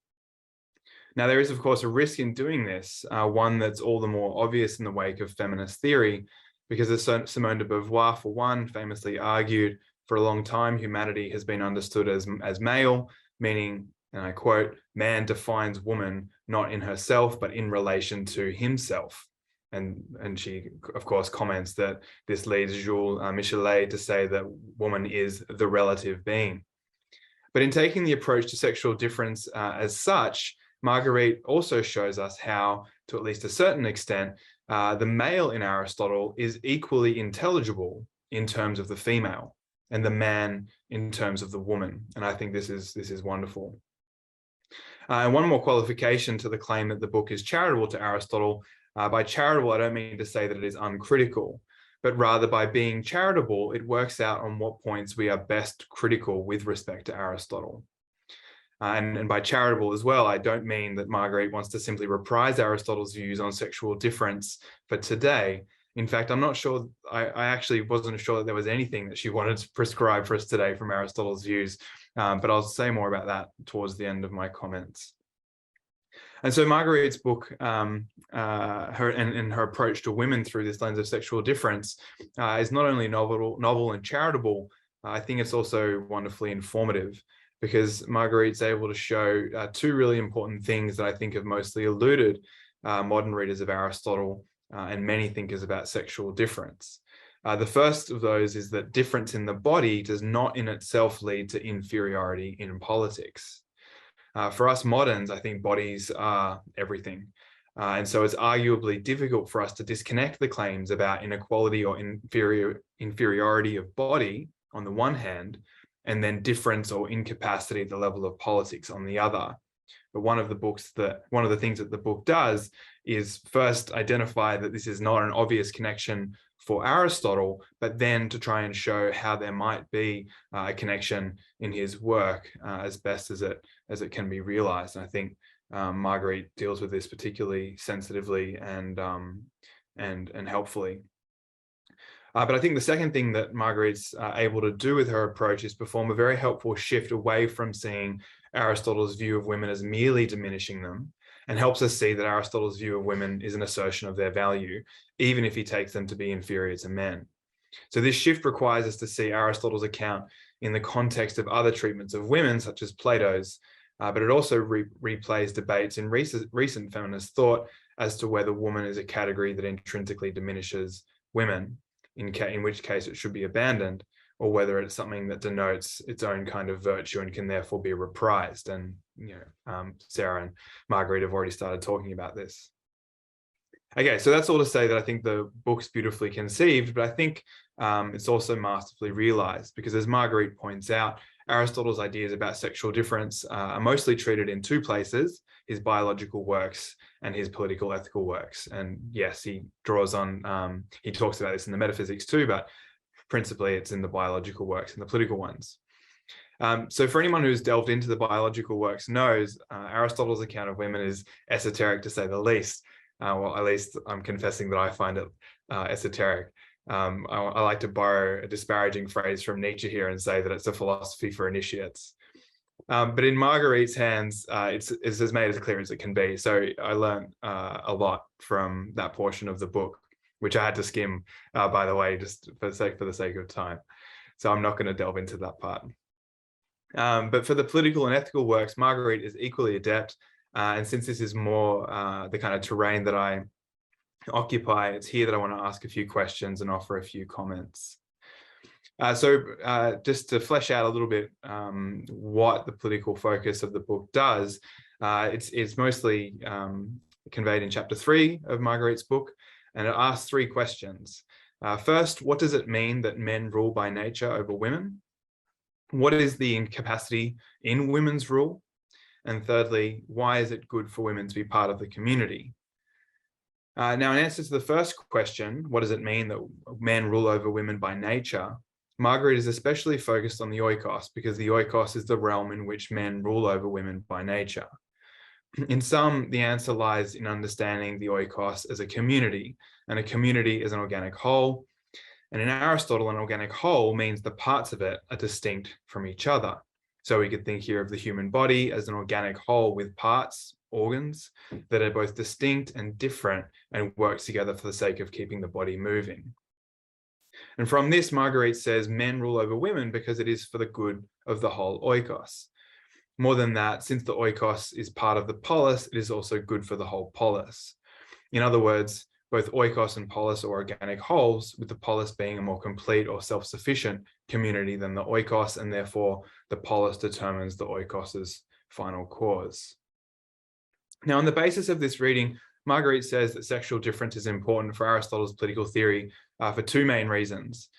Now, there is, of course, a risk in doing this, one that's all the more obvious in the wake of feminist theory, because as Simone de Beauvoir, for one, famously argued, for a long time, humanity has been understood as male, meaning, and I quote, man defines woman not in herself, but in relation to himself. And she, of course, comments that this leads Jules Michelet to say that woman is the relative being. But in taking the approach to sexual difference as such, Marguerite also shows us how, to at least a certain extent, the male in Aristotle is equally intelligible in terms of the female, and the man in terms of the woman. And I think this is wonderful. And one more qualification to the claim that the book is charitable to Aristotle. By charitable, I don't mean to say that it is uncritical, but rather by being charitable, it works out on what points we are best critical with respect to Aristotle. And by charitable as well, I don't mean that Marguerite wants to simply reprise Aristotle's views on sexual difference for today. In fact, I'm not sure, I actually wasn't sure that there was anything that she wanted to prescribe for us today from Aristotle's views, but I'll say more about that towards the end of my comments. And so Marguerite's book, her approach to women through this lens of sexual difference is not only novel and charitable, I think it's also wonderfully informative, because Marguerite's able to show two really important things that I think have mostly eluded modern readers of Aristotle and many thinkers about sexual difference. The first of those is that difference in the body does not in itself lead to inferiority in politics. For us moderns, I think bodies are everything. And so it's arguably difficult for us to disconnect the claims about inequality or inferiority of body on the one hand, and then difference or incapacity at the level of politics on the other. But one of the things that the book does is first identify that this is not an obvious connection for Aristotle, but then to try and show how there might be a connection in his work as best as it can be realized. And I think Marguerite deals with this particularly sensitively and helpfully. But I think the second thing that Marguerite's able to do with her approach is perform a very helpful shift away from seeing Aristotle's view of women as merely diminishing them, and helps us see that Aristotle's view of women is an assertion of their value, even if he takes them to be inferior to men. So this shift requires us to see Aristotle's account in the context of other treatments of women, such as Plato's, but it also replays debates in recent feminist thought as to whether woman is a category that intrinsically diminishes women, in which case it should be abandoned, or whether it's something that denotes its own kind of virtue and can therefore be reprised. And Sara and Marguerite have already started talking about this. Okay, so that's all to say that I think the book's beautifully conceived, but I think it's also masterfully realized, because as Marguerite points out, Aristotle's ideas about sexual difference are mostly treated in two places: his biological works and his political ethical works. And yes, he draws on, he talks about this in the metaphysics too, but principally it's in the biological works and the political ones. So for anyone who's delved into the biological works knows Aristotle's account of women is esoteric, to say the least. Well, at least I'm confessing that I find it esoteric. I like to borrow a disparaging phrase from Nietzsche here and say that it's a philosophy for initiates. But in Marguerite's hands, it's as made as clear as it can be. So I learned a lot from that portion of the book, which I had to skim, by the way, just for the sake of time. So I'm not going to delve into that part. But for the political and ethical works, Marguerite is equally adept. And since this is more the kind of terrain that I occupy, it's here that I want to ask a few questions and offer a few comments. So just to flesh out a little bit what the political focus of the book does, it's mostly conveyed in chapter 3 of Marguerite's book, and it asks 3 questions. First, what does it mean that men rule by nature over women? What is the incapacity in women's rule? And thirdly, why is it good for women to be part of the community? Now, in answer to the first question, what does it mean that men rule over women by nature? Marguerite is especially focused on the oikos, because the oikos is the realm in which men rule over women by nature. In some, the answer lies in understanding the oikos as a community, and a community is an organic whole. And in Aristotle, an organic whole means the parts of it are distinct from each other. So we could think here of the human body as an organic whole with parts, organs, that are both distinct and different and work together for the sake of keeping the body moving. And from this, Marguerite says men rule over women because it is for the good of the whole oikos. More than that, since the oikos is part of the polis, it is also good for the whole polis. In other words, both oikos and polis are organic wholes, with the polis being a more complete or self-sufficient community than the oikos, and therefore the polis determines the oikos's final cause. Now, on the basis of this reading, Marguerite says that sexual difference is important for Aristotle's political theory for two main reasons.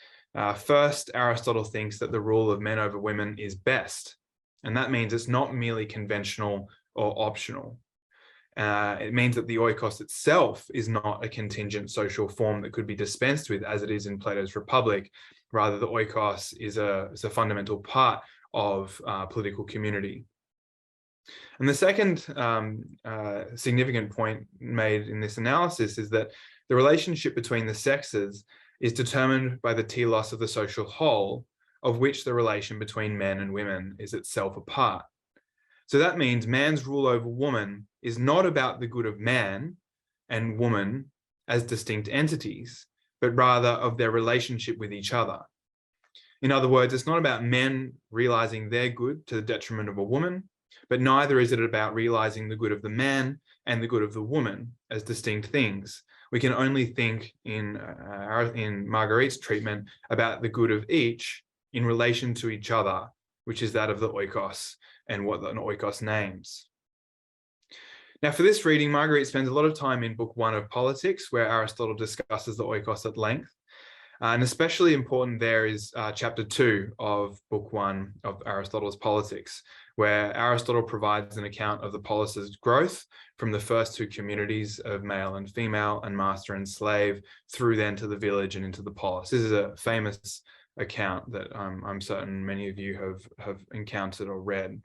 First, Aristotle thinks that the rule of men over women is best, and that means it's not merely conventional or optional. It means that the oikos itself is not a contingent social form that could be dispensed with, as it is in Plato's Republic. Rather, the oikos is a fundamental part of political community. And the second significant point made in this analysis is that the relationship between the sexes is determined by the telos of the social whole, of which the relation between men and women is itself a part. So that means man's rule over woman is not about the good of man and woman as distinct entities, but rather of their relationship with each other. In other words, it's not about men realizing their good to the detriment of a woman, but neither is it about realizing the good of the man and the good of the woman as distinct things. We can only think in Marguerite's treatment about the good of each in relation to each other, which is that of the oikos and what an oikos names. Now, for this reading, Marguerite spends a lot of time in Book 1 of Politics, where Aristotle discusses the oikos at length. And especially important there is chapter 2 of Book 1 of Aristotle's Politics, where Aristotle provides an account of the polis's growth from the first two communities of male and female and master and slave through then to the village and into the polis. This is a famous account that I'm certain many of you have encountered or read.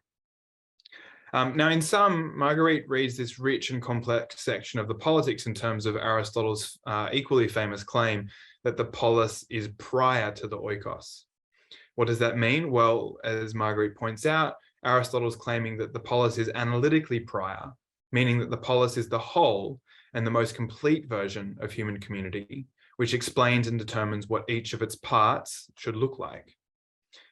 Now, in sum, Marguerite reads this rich and complex section of the Politics in terms of Aristotle's equally famous claim that the polis is prior to the oikos. What does that mean? Well, as Marguerite points out, Aristotle's claiming that the polis is analytically prior, meaning that the polis is the whole and the most complete version of human community, which explains and determines what each of its parts should look like.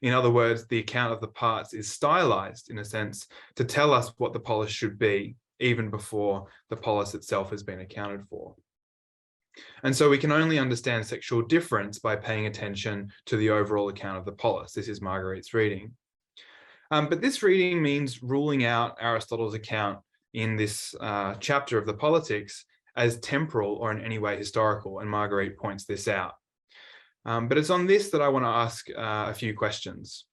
In other words, the account of the parts is stylized, in a sense, to tell us what the polis should be, even before the polis itself has been accounted for. And so we can only understand sexual difference by paying attention to the overall account of the polis. This is Marguerite's reading. But this reading means ruling out Aristotle's account in this chapter of the Politics as temporal or in any way historical, and Marguerite points this out. But it's on this that I want to ask a few questions,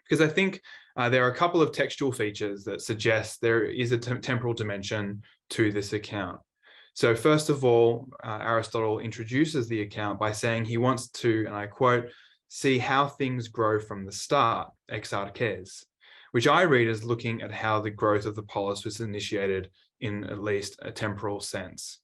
because I think there are a couple of textual features that suggest there is a temporal dimension to this account. So first of all, Aristotle introduces the account by saying he wants to, and I quote, see how things grow from the start, ex arches, which I read as looking at how the growth of the polis was initiated in at least a temporal sense.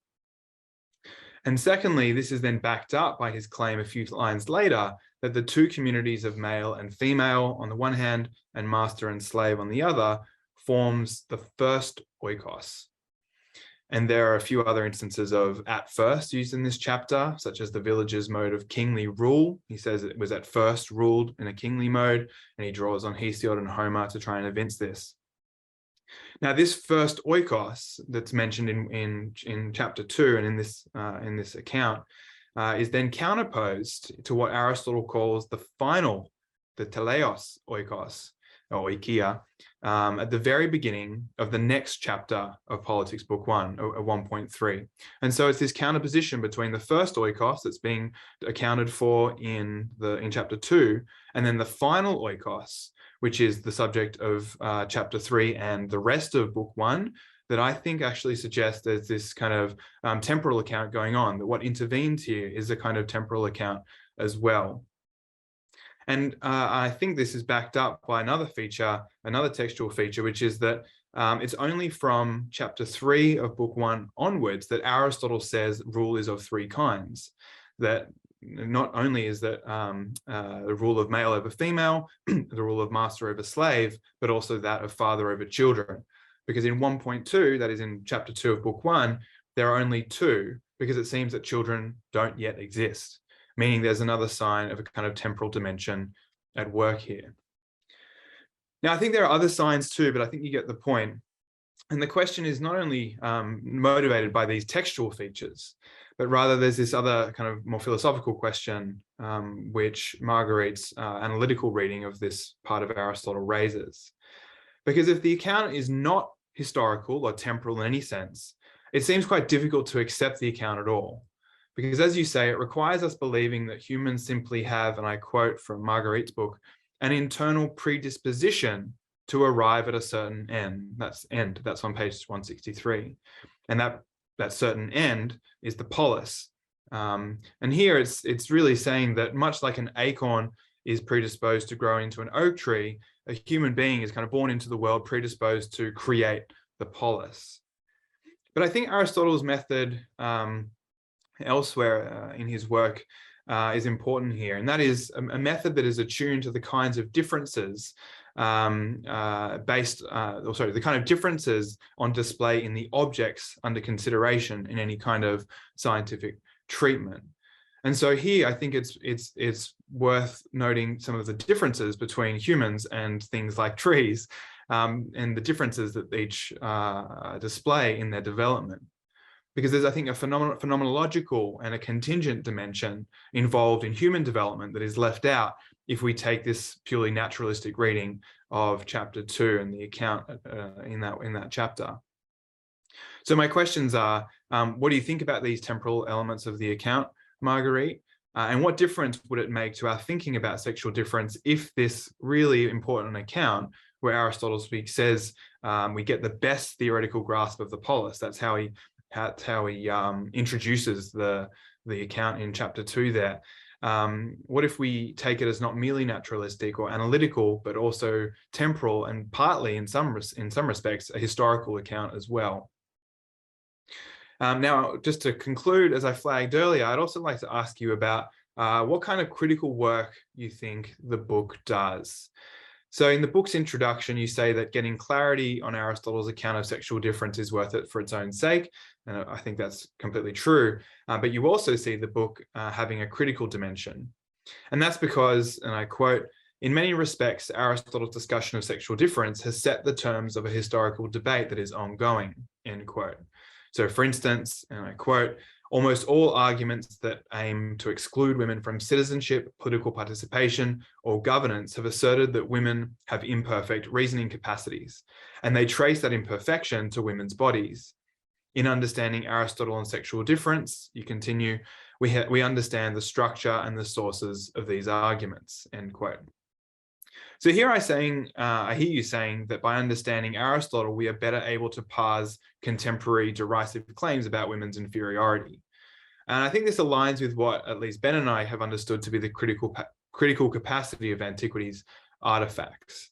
And secondly, this is then backed up by his claim a few lines later that the two communities of male and female on the one hand and master and slave on the other forms the first oikos. And there are a few other instances of at first used in this chapter, such as the village's mode of kingly rule. He says it was at first ruled in a kingly mode, and he draws on Hesiod and Homer to try and evince this. Now, this first oikos that's mentioned in chapter 2 and in this account is then counterposed to what Aristotle calls the final, the teleos oikos, or oikia, at the very beginning of the next chapter of Politics, Book 1, 1.3. And so it's this counterposition between the first oikos that's being accounted for in chapter 2, and then the final oikos, which is the subject of chapter 3 and the rest of Book 1, that I think actually suggests there's this kind of temporal account going on, that what intervenes here is a kind of temporal account as well. And I think this is backed up by another textual feature, which is that it's only from chapter 3 of Book 1 onwards that Aristotle says rule is of three kinds. That not only is that the rule of male over female, the rule of master over slave, but also that of father over children. Because in 1.2, that is in chapter 2 of Book 1, there are only two, because it seems that children don't yet exist, meaning there's another sign of a kind of temporal dimension at work here. Now, I think there are other signs too, but I think you get the point. And the question is not only motivated by these textual features, but rather there's this other kind of more philosophical question, which Marguerite's analytical reading of this part of Aristotle raises. Because if the account is not historical or temporal in any sense, it seems quite difficult to accept the account at all. Because as you say, it requires us believing that humans simply have, and I quote from Marguerite's book, an internal predisposition to arrive at a certain end. That's on page 163. And that certain end is the polis. And here it's really saying that much like an acorn is predisposed to grow into an oak tree, a human being is kind of born into the world predisposed to create the polis. But I think Aristotle's method elsewhere in his work is important here. And that is a method that is attuned to the kinds of differences the kind of differences on display in the objects under consideration in any kind of scientific treatment. And so here, I think it's worth noting some of the differences between humans and things like trees, and the differences that each display in their development. Because there's, I think, a phenomenological and a contingent dimension involved in human development that is left out if we take this purely naturalistic reading of chapter 2 and the account in that chapter. So my questions are, what do you think about these temporal elements of the account, Marguerite? And what difference would it make to our thinking about sexual difference if this really important account, where Aristotle says we get the best theoretical grasp of the polis? That's how he introduces the account in chapter 2 there. What if we take it as not merely naturalistic or analytical, but also temporal and partly, in some respects, a historical account as well? Now, just to conclude, as I flagged earlier, I'd also like to ask you about what kind of critical work you think the book does. So in the book's introduction, you say that getting clarity on Aristotle's account of sexual difference is worth it for its own sake. And I think that's completely true. But you also see the book having a critical dimension. And that's because, and I quote, "In many respects, Aristotle's discussion of sexual difference has set the terms of a historical debate that is ongoing," end quote. So for instance, and I quote, "Almost all arguments that aim to exclude women from citizenship, political participation, or governance have asserted that women have imperfect reasoning capacities, and they trace that imperfection to women's bodies. In understanding Aristotle and sexual difference," you continue, we understand the structure and the sources of these arguments," end quote. So here I hear you saying that by understanding Aristotle, we are better able to parse contemporary derisive claims about women's inferiority. And I think this aligns with what at least Ben and I have understood to be the critical capacity of Antiquities artifacts.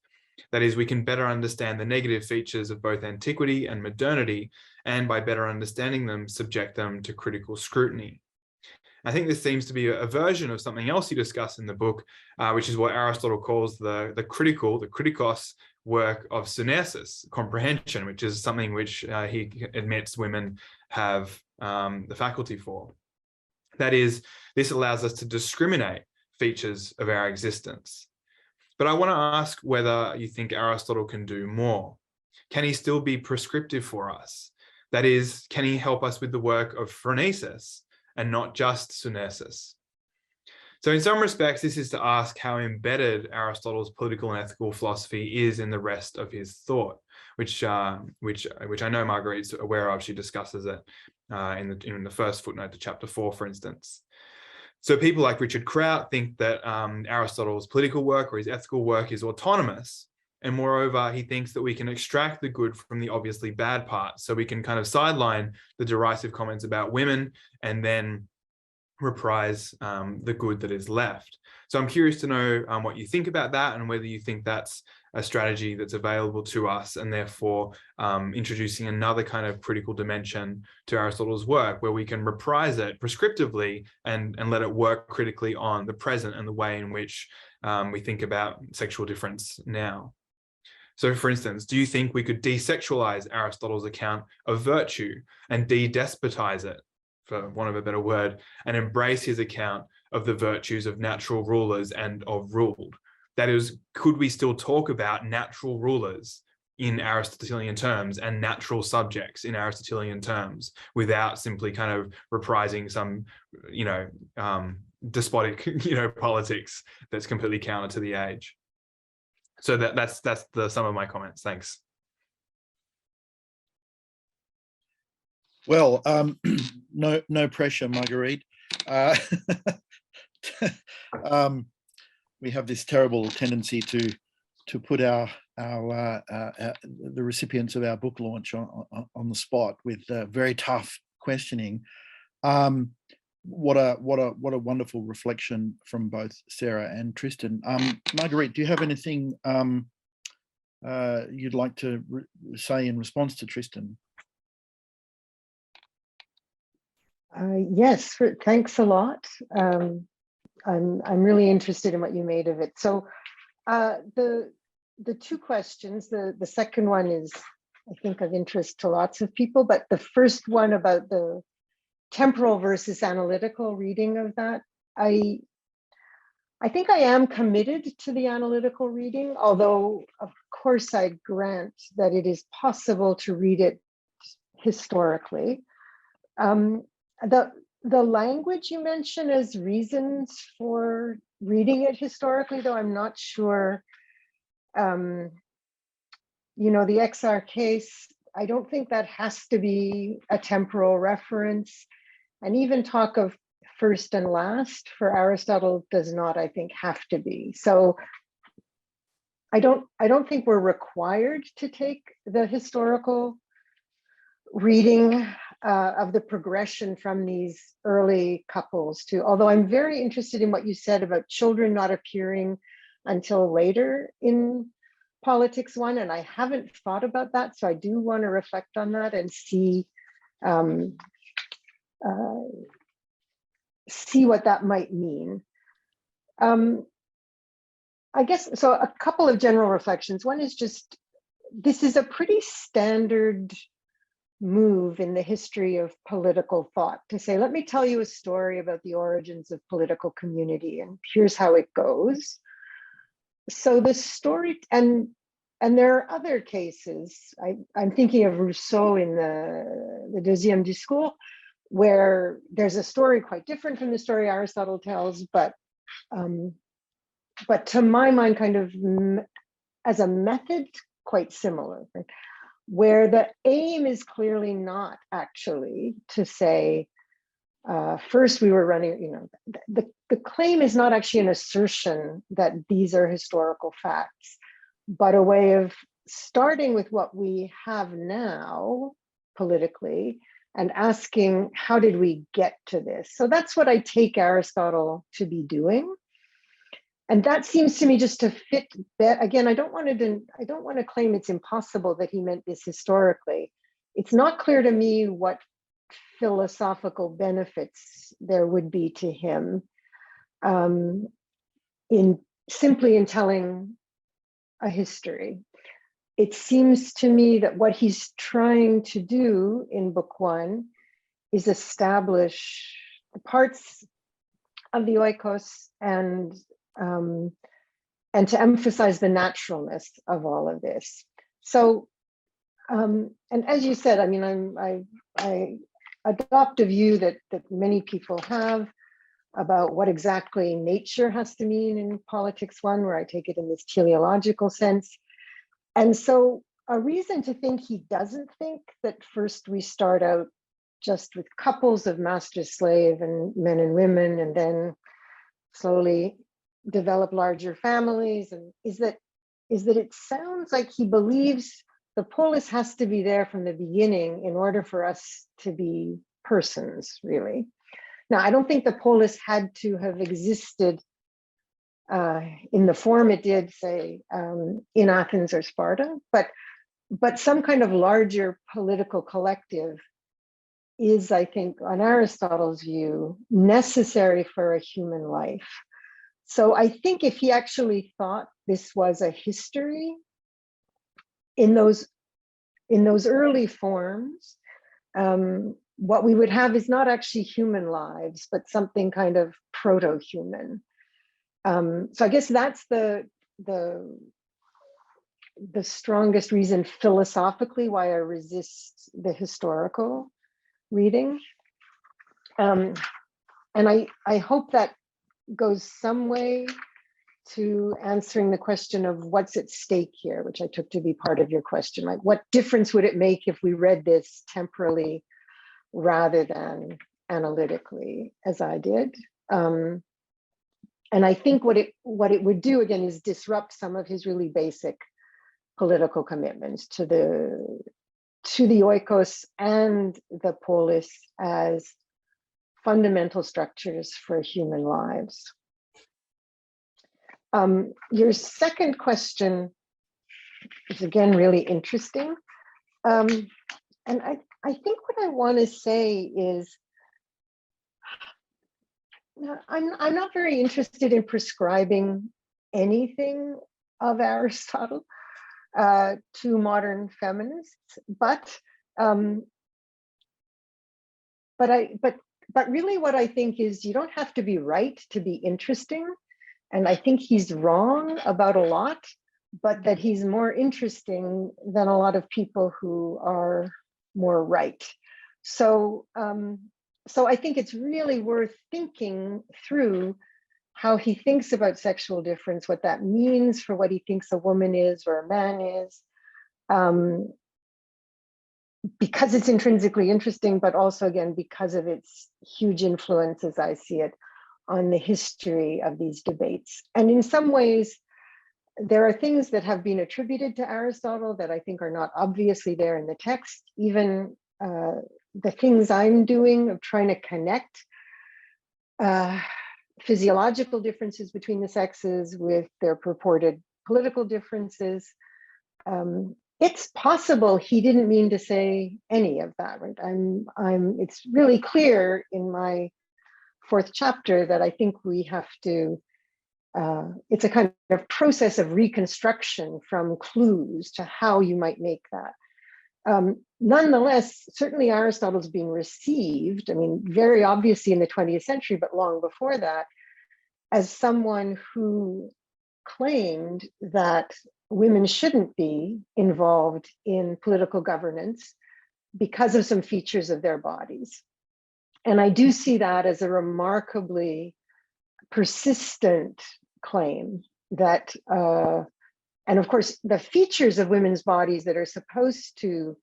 That is, we can better understand the negative features of both antiquity and modernity, and by better understanding them, subject them to critical scrutiny. I think this seems to be a version of something else you discuss in the book, which is what Aristotle calls the kritikos work of synesis, comprehension, which is something which he admits women have the faculty for. That is, this allows us to discriminate features of our existence. But I want to ask whether you think Aristotle can do more. Can he still be prescriptive for us? That is, can he help us with the work of phronesis and not just synesis? So in some respects, this is to ask how embedded Aristotle's political and ethical philosophy is in the rest of his thought, which I know Marguerite's aware of. She discusses it in the first footnote to chapter 4, for instance. So people like Richard Kraut think that Aristotle's political work or his ethical work is autonomous. And moreover, he thinks that we can extract the good from the obviously bad parts. So we can kind of sideline the derisive comments about women and then reprise the good that is left. So I'm curious to know what you think about that, and whether you think that's a strategy that's available to us, and therefore introducing another kind of critical dimension to Aristotle's work, where we can reprise it prescriptively and let it work critically on the present and the way in which we think about sexual difference now. So for instance, do you think we could desexualize Aristotle's account of virtue and de-despotize it, for want of a better word, and embrace his account of the virtues of natural rulers and of ruled, That is, could we still talk about natural rulers in Aristotelian terms and natural subjects in Aristotelian terms without simply kind of reprising some, despotic, politics that's completely counter to the age. So that's the sum of my comments. Thanks. Well, no pressure, Marguerite. We have this terrible tendency to put the recipients of our book launch on the spot with very tough questioning. What a wonderful reflection from both Sara and Tristan. Marguerite, do you have anything you'd like to say in response to Tristan? Yes, thanks a lot. I'm really interested in what you made of it. So the two questions, the second one is, I think, of interest to lots of people, but the first one about the temporal versus analytical reading of that, I think I am committed to the analytical reading, although of course I grant that it is possible to read it historically. The language you mentioned as reasons for reading it historically, though I'm not sure, the XR case, I don't think that has to be a temporal reference. And even talk of first and last for Aristotle does not, I think, have to be. So I don't think we're required to take the historical reading of the progression from these early couples to, although I'm very interested in what you said about children not appearing until later in Politics 1, and I haven't thought about that, so I do want to reflect on that and see what that might mean. I guess, so a couple of general reflections. One is just, this is a pretty standard move in the history of political thought to say, let me tell you a story about the origins of political community and here's how it goes. So the story, and there are other cases, I'm thinking of Rousseau in the Deuxième Discours, where there's a story quite different from the story Aristotle tells, but to my mind, kind of as a method, quite similar, right? Where the aim is clearly not actually to say, first we were running, the claim is not actually an assertion that these are historical facts, but a way of starting with what we have now politically and asking, how did we get to this? So that's what I take Aristotle to be doing. And that seems to me just to fit, again, I don't want to claim it's impossible that he meant this historically. It's not clear to me what philosophical benefits there would be to him in telling a history. It seems to me that what he's trying to do in book 1 is establish the parts of the oikos and to emphasize the naturalness of all of this. So, and as you said, I mean, I adopt a view that many people have about what exactly nature has to mean in Politics 1, where I take it in this teleological sense. And so a reason to think he doesn't think that first we start out just with couples of master-slave and men and women, and then slowly develop larger families, and is that it sounds like he believes the polis has to be there from the beginning in order for us to be persons, really. Now, I don't think the polis had to have existed in the form it did, say, in Athens or Sparta, but some kind of larger political collective is, I think, on Aristotle's view, necessary for a human life. So I think if he actually thought this was a history in those early forms, what we would have is not actually human lives, but something kind of proto-human. So I guess that's the the strongest reason philosophically why I resist the historical reading. And I hope that goes some way to answering the question of what's at stake here, which I took to be part of your question. Like, what difference would it make if we read this temporally rather than analytically, as I did? And I think what it would do, again, is disrupt some of his really basic political commitments to the oikos and the polis as fundamental structures for human lives. Your second question is, again, really interesting. And I think what I want to say is, I'm not very interested in prescribing anything of Aristotle to modern feminists, but really what I think is, you don't have to be right to be interesting. And I think he's wrong about a lot, but that he's more interesting than a lot of people who are more right. So, so I think it's really worth thinking through how he thinks about sexual difference, what that means for what he thinks a woman is or a man is, because it's intrinsically interesting, but also, again, because of its huge influence, as I see it, on the history of these debates. And in some ways, there are things that have been attributed to Aristotle that I think are not obviously there in the text. Even the things I'm doing of trying to connect physiological differences between the sexes with their purported political differences. It's possible he didn't mean to say any of that, right? It's really clear in my fourth chapter that I think we have to, it's a kind of process of reconstruction from clues to how you might make that. Nonetheless, certainly Aristotle's being received, I mean, very obviously in the 20th century, but long before that, as someone who claimed that women shouldn't be involved in political governance because of some features of their bodies. And I do see that as a remarkably persistent claim that, and of course, the features of women's bodies that are supposed to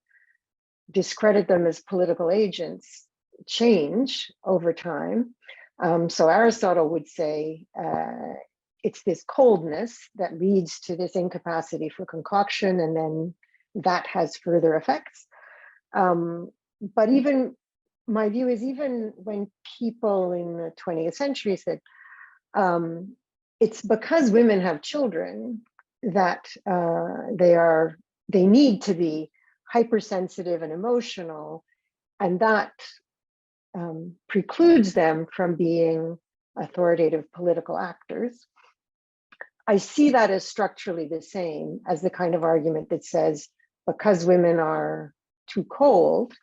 discredit them as political agents change over time. So Aristotle would say it's this coldness that leads to this incapacity for concoction, and then that has further effects. But even my view is, even when people in the 20th century said, it's because women have children that they need to be hypersensitive and emotional, and that precludes them from being authoritative political actors. I see that as structurally the same as the kind of argument that says, because women are too cold,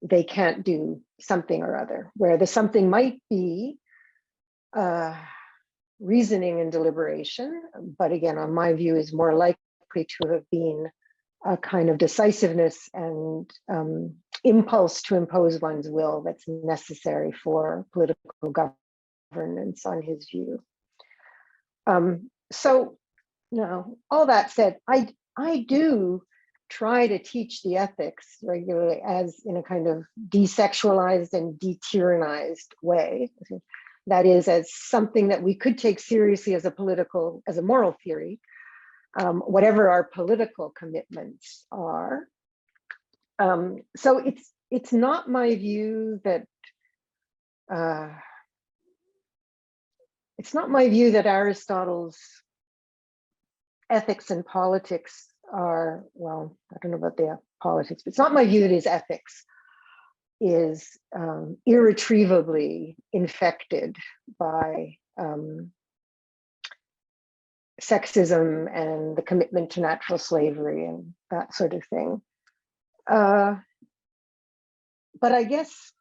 they can't do something or other, where the something might be reasoning and deliberation, but again, on my view, is more likely to have been a kind of decisiveness and impulse to impose one's will that's necessary for political governance, on his view. So, no, all that said, I do try to teach the ethics regularly as in a kind of desexualized and detyrannized way. That is, as something that we could take seriously as a moral theory, whatever our political commitments are. So it's not my view that Aristotle's ethics and politics are, well, I don't know about the politics, but it's not my view that his ethics is irretrievably infected by sexism and the commitment to natural slavery and that sort of thing. But I guess,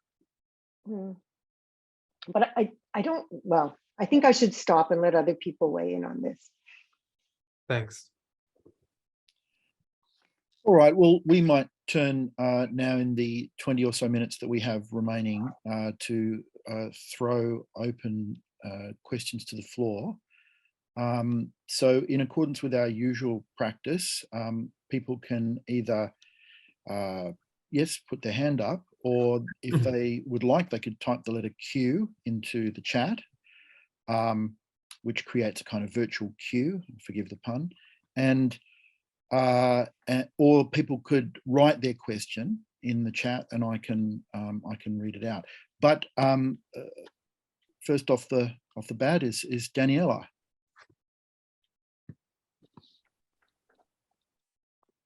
but I don't, well, I think I should stop and let other people weigh in on this. Thanks. All right, well, we might turn now in the 20 or so minutes that we have remaining to throw open questions to the floor. So in accordance with our usual practice, people can either, yes, put their hand up, or if they would like, they could type the letter Q into the chat, which creates a kind of virtual queue, forgive the pun, or people could write their question in the chat and I can read it out. But first off the bat is Daniela.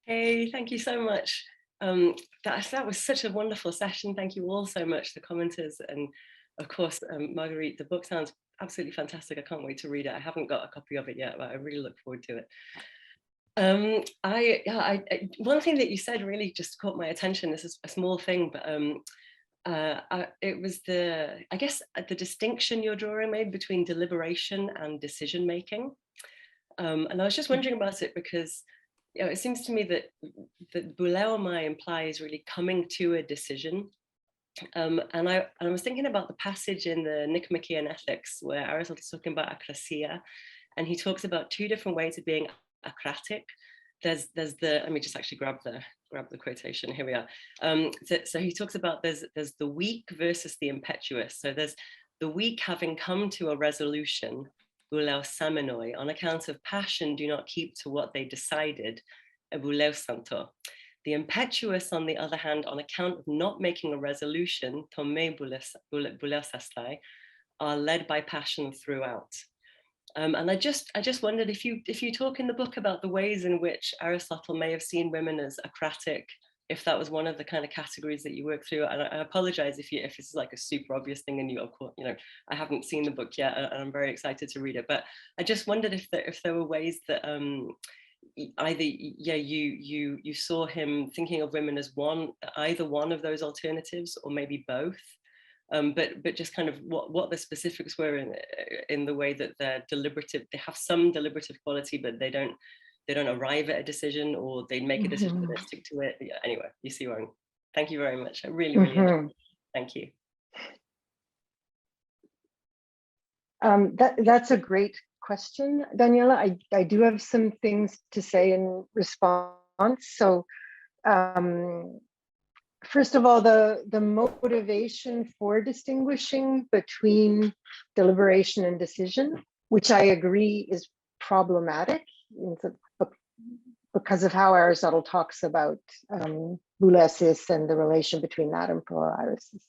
Hey, thank you so much. That was such a wonderful session. Thank you all so much, the commenters, and of course, Marguerite. The book sounds absolutely fantastic. I can't wait to read it. I haven't got a copy of it yet, but I really look forward to it. One thing that you said really just caught my attention. This is a small thing, but it was the distinction you're drawing maybe between deliberation and decision making. And I was just wondering about it because it seems to me that bouleuomai implies really coming to a decision. And I was thinking about the passage in the Nicomachean Ethics where Aristotle's talking about akrasia, and he talks about two different ways of being acratic. There's let me just actually grab the quotation. Here we are. So he talks about there's the weak versus the impetuous. So there's the weak having come to a resolution, bouleuosamenoi, on account of passion do not keep to what they decided, bouleusanto. The impetuous, on the other hand, on account of not making a resolution, tome bouleuosastai, are led by passion throughout. And I just wondered if you talk in the book about the ways in which Aristotle may have seen women as acratic, if that was one of the kind of categories that you work through. And I apologize if it's like a super obvious thing and you, of course, I haven't seen the book yet and I'm very excited to read it. But I just wondered if there were ways that either you saw him thinking of women as either one of those alternatives or maybe both. But just kind of what the specifics were in the way that they're deliberative. They have some deliberative quality, but they don't arrive at a decision, or they make a decision but they stick to it. Yeah, anyway, you see where I'm. Thank you very much. I really enjoyed it. Thank you. That's a great question, Daniela. I do have some things to say in response. So first of all, the motivation for distinguishing between deliberation and decision, which I agree is problematic because of how Aristotle talks about boulesis and the relation between that and proairesis.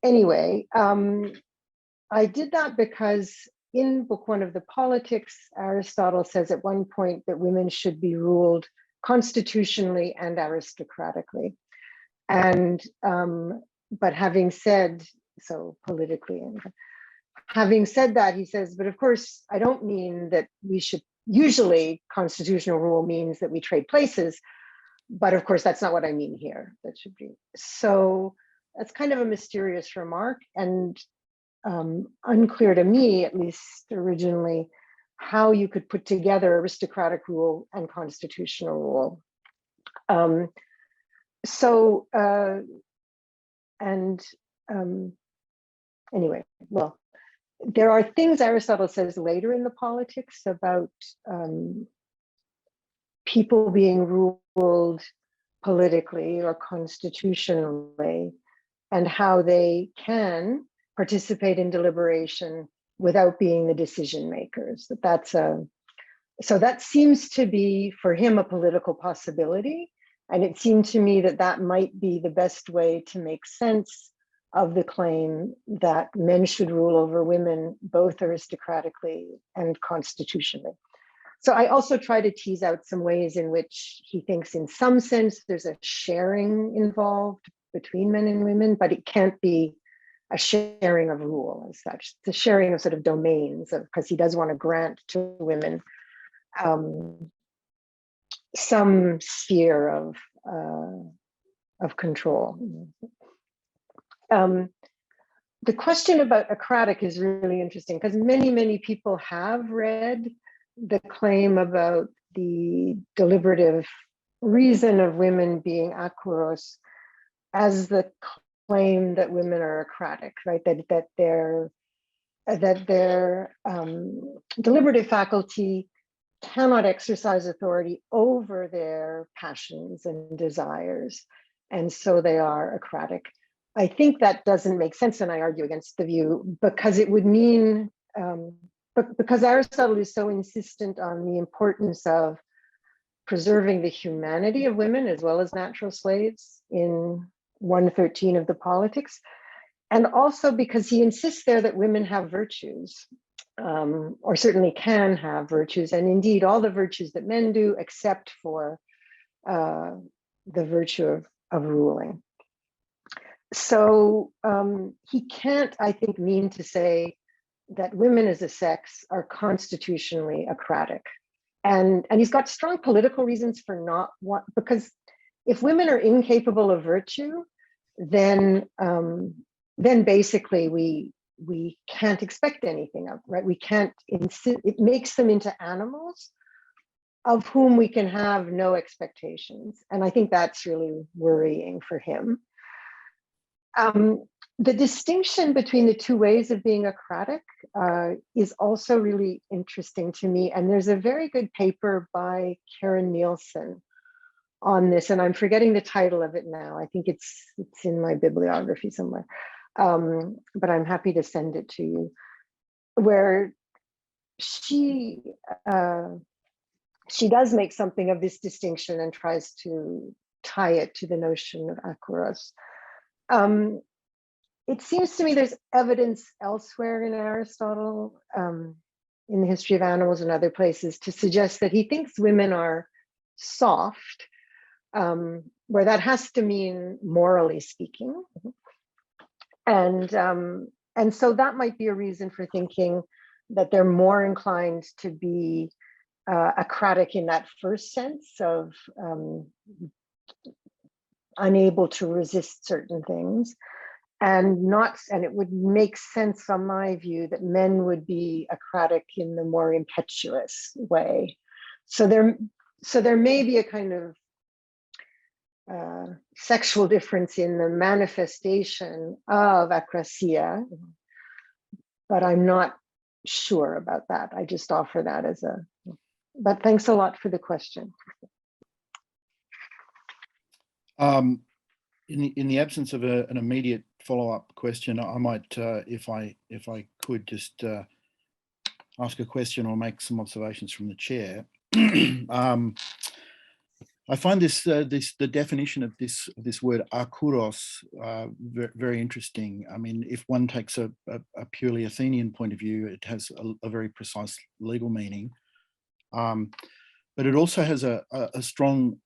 Anyway, I did that because in book 1 of the Politics, Aristotle says at one point that women should be ruled constitutionally and aristocratically. And but having said so politically, and having said that, he says, but of course I don't mean that we should. Usually constitutional rule means that we trade places, but of course that's not what I mean here. That should be so. That's kind of a mysterious remark and unclear to me, at least originally, how you could put together aristocratic rule and constitutional rule. Anyway, well, there are things Aristotle says later in the Politics about people being ruled politically or constitutionally, and how they can participate in deliberation without being the decision makers. So that seems to be for him a political possibility. And it seemed to me that that might be the best way to make sense of the claim that men should rule over women, both aristocratically and constitutionally. So I also try to tease out some ways in which he thinks in some sense there's a sharing involved between men and women, but it can't be a sharing of rule as such. It's a sharing of sort of domains, because he does want to grant to women some sphere of control. The question about acratic is really interesting because many people have read the claim about the deliberative reason of women being akouros as the claim that women are acratic, right? That their deliberative faculty cannot exercise authority over their passions and desires, and so they are acratic. I think that doesn't make sense, and I argue against the view because it would mean, because Aristotle is so insistent on the importance of preserving the humanity of women as well as natural slaves in 113 of the Politics, and also because he insists there that women have virtues, or certainly can have virtues, and indeed all the virtues that men do, except for the virtue of ruling. So he can't, I think, mean to say that women as a sex are constitutionally acratic. And he's got strong political reasons for not because if women are incapable of virtue, then basically we can't expect anything of, right? We can't insist, it makes them into animals of whom we can have no expectations. And I think that's really worrying for him. The distinction between the two ways of being acratic is also really interesting to me. And there's a very good paper by Karen Nielsen on this, and I'm forgetting the title of it now. I think it's in my bibliography somewhere, but I'm happy to send it to you, where she does make something of this distinction and tries to tie it to the notion of akouros. It seems to me there's evidence elsewhere in Aristotle, in the History of Animals and other places, to suggest that he thinks women are soft, where that has to mean morally speaking. And so that might be a reason for thinking that they're more inclined to be acratic in that first sense of unable to resist certain things. And it would make sense from my view that men would be acratic in the more impetuous way. So there may be a kind of sexual difference in the manifestation of akrasia, but I'm not sure about that. I just offer that as but thanks a lot for the question. In the absence of an immediate follow-up question, I might, if I could, just ask a question or make some observations from the chair. I find the definition of this word akouros very interesting. I mean, if one takes a purely Athenian point of view, it has a very precise legal meaning, but it also has a strong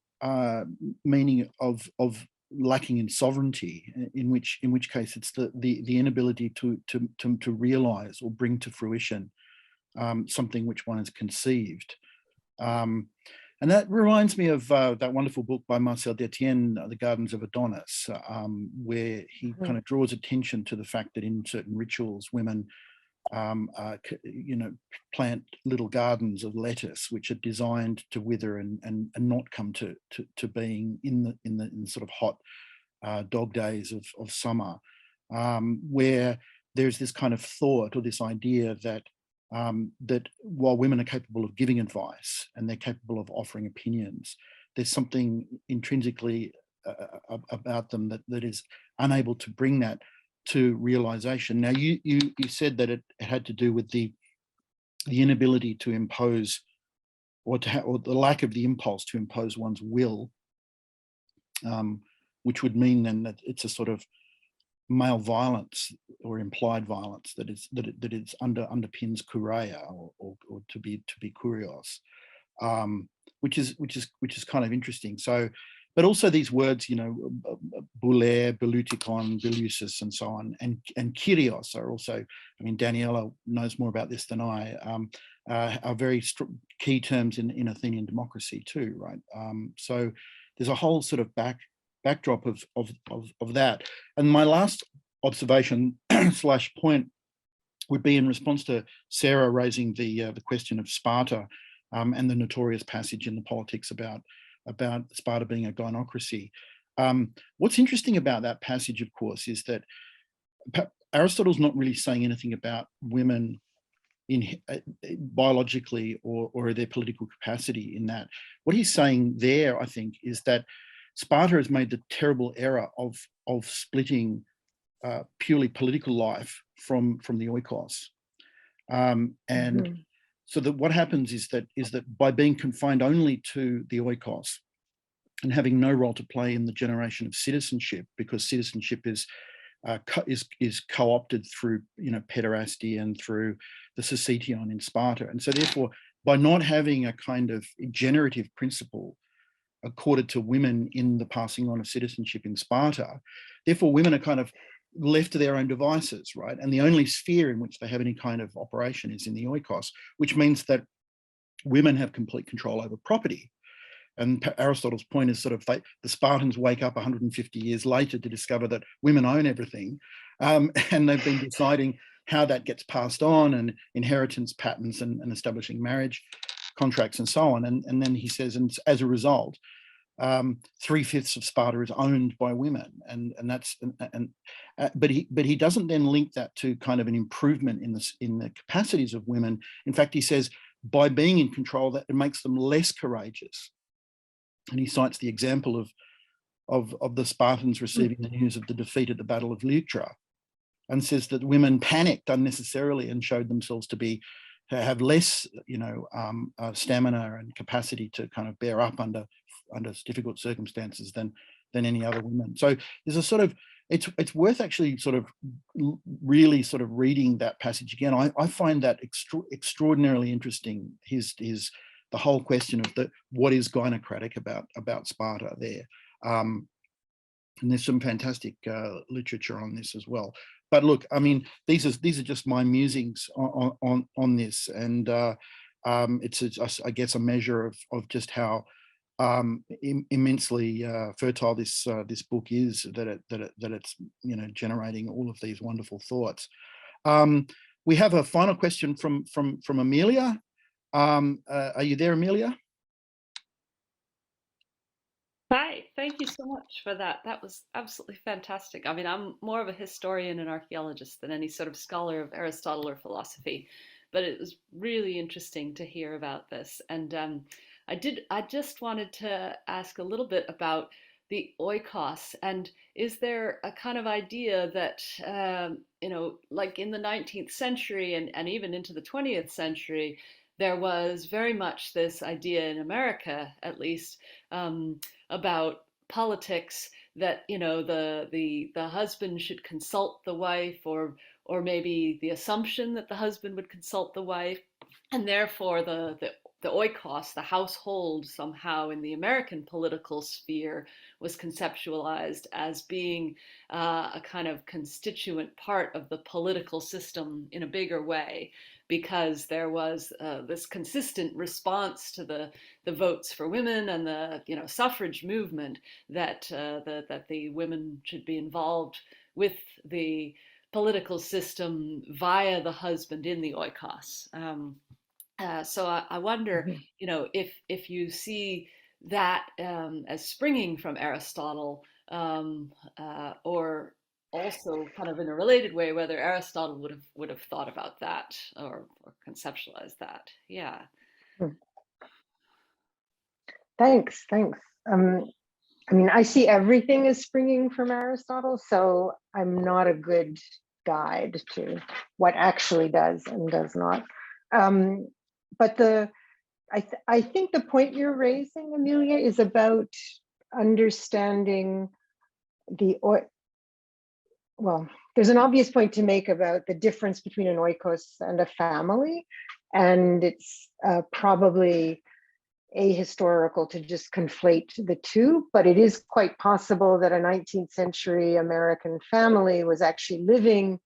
meaning of lacking in sovereignty, in which case it's the inability to realize or bring to fruition something which one has conceived. And that reminds me of that wonderful book by Marcel Détienne, The Gardens of Adonis, where he kind of draws attention to the fact that in certain rituals, women plant little gardens of lettuce which are designed to wither and not come to being in the sort of hot dog days of summer, where there's this kind of thought or this idea that that while women are capable of giving advice and they're capable of offering opinions, there's something intrinsically about them that is unable to bring that to realization. Now, you said that it had to do with the inability to impose or the lack of the impulse to impose one's will, which would mean then that it's a sort of male violence or implied violence that underpins kureia or to be kurios, which is kind of interesting. So, but also these words, bouler, belutikon, belusis, and so on, and kyrios are also, I mean, Daniela knows more about this than I, are very key terms in Athenian democracy too, right? So there's a whole sort of backdrop of that. And my last observation / point would be in response to Sara raising the question of Sparta and the notorious passage in the Politics about Sparta being a gynocracy. What's interesting about that passage, of course, is that Aristotle's not really saying anything about women in biologically or their political capacity in that. What he's saying there, I think, is that Sparta has made the terrible error of splitting purely political life from the oikos, and so that what happens is that by being confined only to the oikos and having no role to play in the generation of citizenship, because citizenship is co-opted through pederasty and through the sycetion in Sparta, and so therefore by not having a kind of generative principle accorded to women in the passing on of citizenship in Sparta, therefore women are kind of left to their own devices, right? And the only sphere in which they have any kind of operation is in the oikos, which means that women have complete control over property. And Aristotle's point is sort of the Spartans wake up 150 years later to discover that women own everything, and they've been deciding how that gets passed on, and inheritance patterns, and establishing marriage contracts and so on. And then he says, and as a result, 3/5 of Sparta is owned by women, but he doesn't then link that to kind of an improvement in the capacities of women. In fact, he says by being in control, that it makes them less courageous. And he cites the example of the Spartans receiving the news of the defeat at the Battle of Leuctra, and says that women panicked unnecessarily and showed themselves to have less, stamina and capacity to kind of bear up under difficult circumstances than any other women. So there's a sort of, it's worth actually sort of really sort of reading that passage again. I find that extraordinarily interesting. The whole question of what is gynocratic about Sparta there. And there's some fantastic literature on this as well. But look, I mean, these are just my musings on this, and it's I guess a measure of just how immensely fertile this book is, that it's generating all of these wonderful thoughts. We have a final question from Amelia. Are you there, Amelia? Hi, thank you so much for that. That was absolutely fantastic. I mean, I'm more of a historian and archaeologist than any sort of scholar of Aristotle or philosophy, but it was really interesting to hear about this. And I just wanted to ask a little bit about the oikos. And is there a kind of idea that, like in the 19th century and even into the 20th century, there was very much this idea in America, at least, about politics, that the husband should consult the wife, or maybe the assumption that the husband would consult the wife, and therefore the oikos, the household, somehow in the American political sphere was conceptualized as being a kind of constituent part of the political system in a bigger way, because there was this consistent response to the votes for women and the suffrage movement that the women should be involved with the political system via the husband in the oikos. So I wonder, if you see that as springing from Aristotle, or also kind of in a related way, whether Aristotle would have thought about that or conceptualized that. Yeah. Thanks. I mean, I see everything as springing from Aristotle, so I'm not a good guide to what actually does and does not. But I think the point you're raising, Amelia, is about understanding well, there's an obvious point to make about the difference between an oikos and a family, and it's probably ahistorical to just conflate the two, but it is quite possible that a 19th century American family was actually living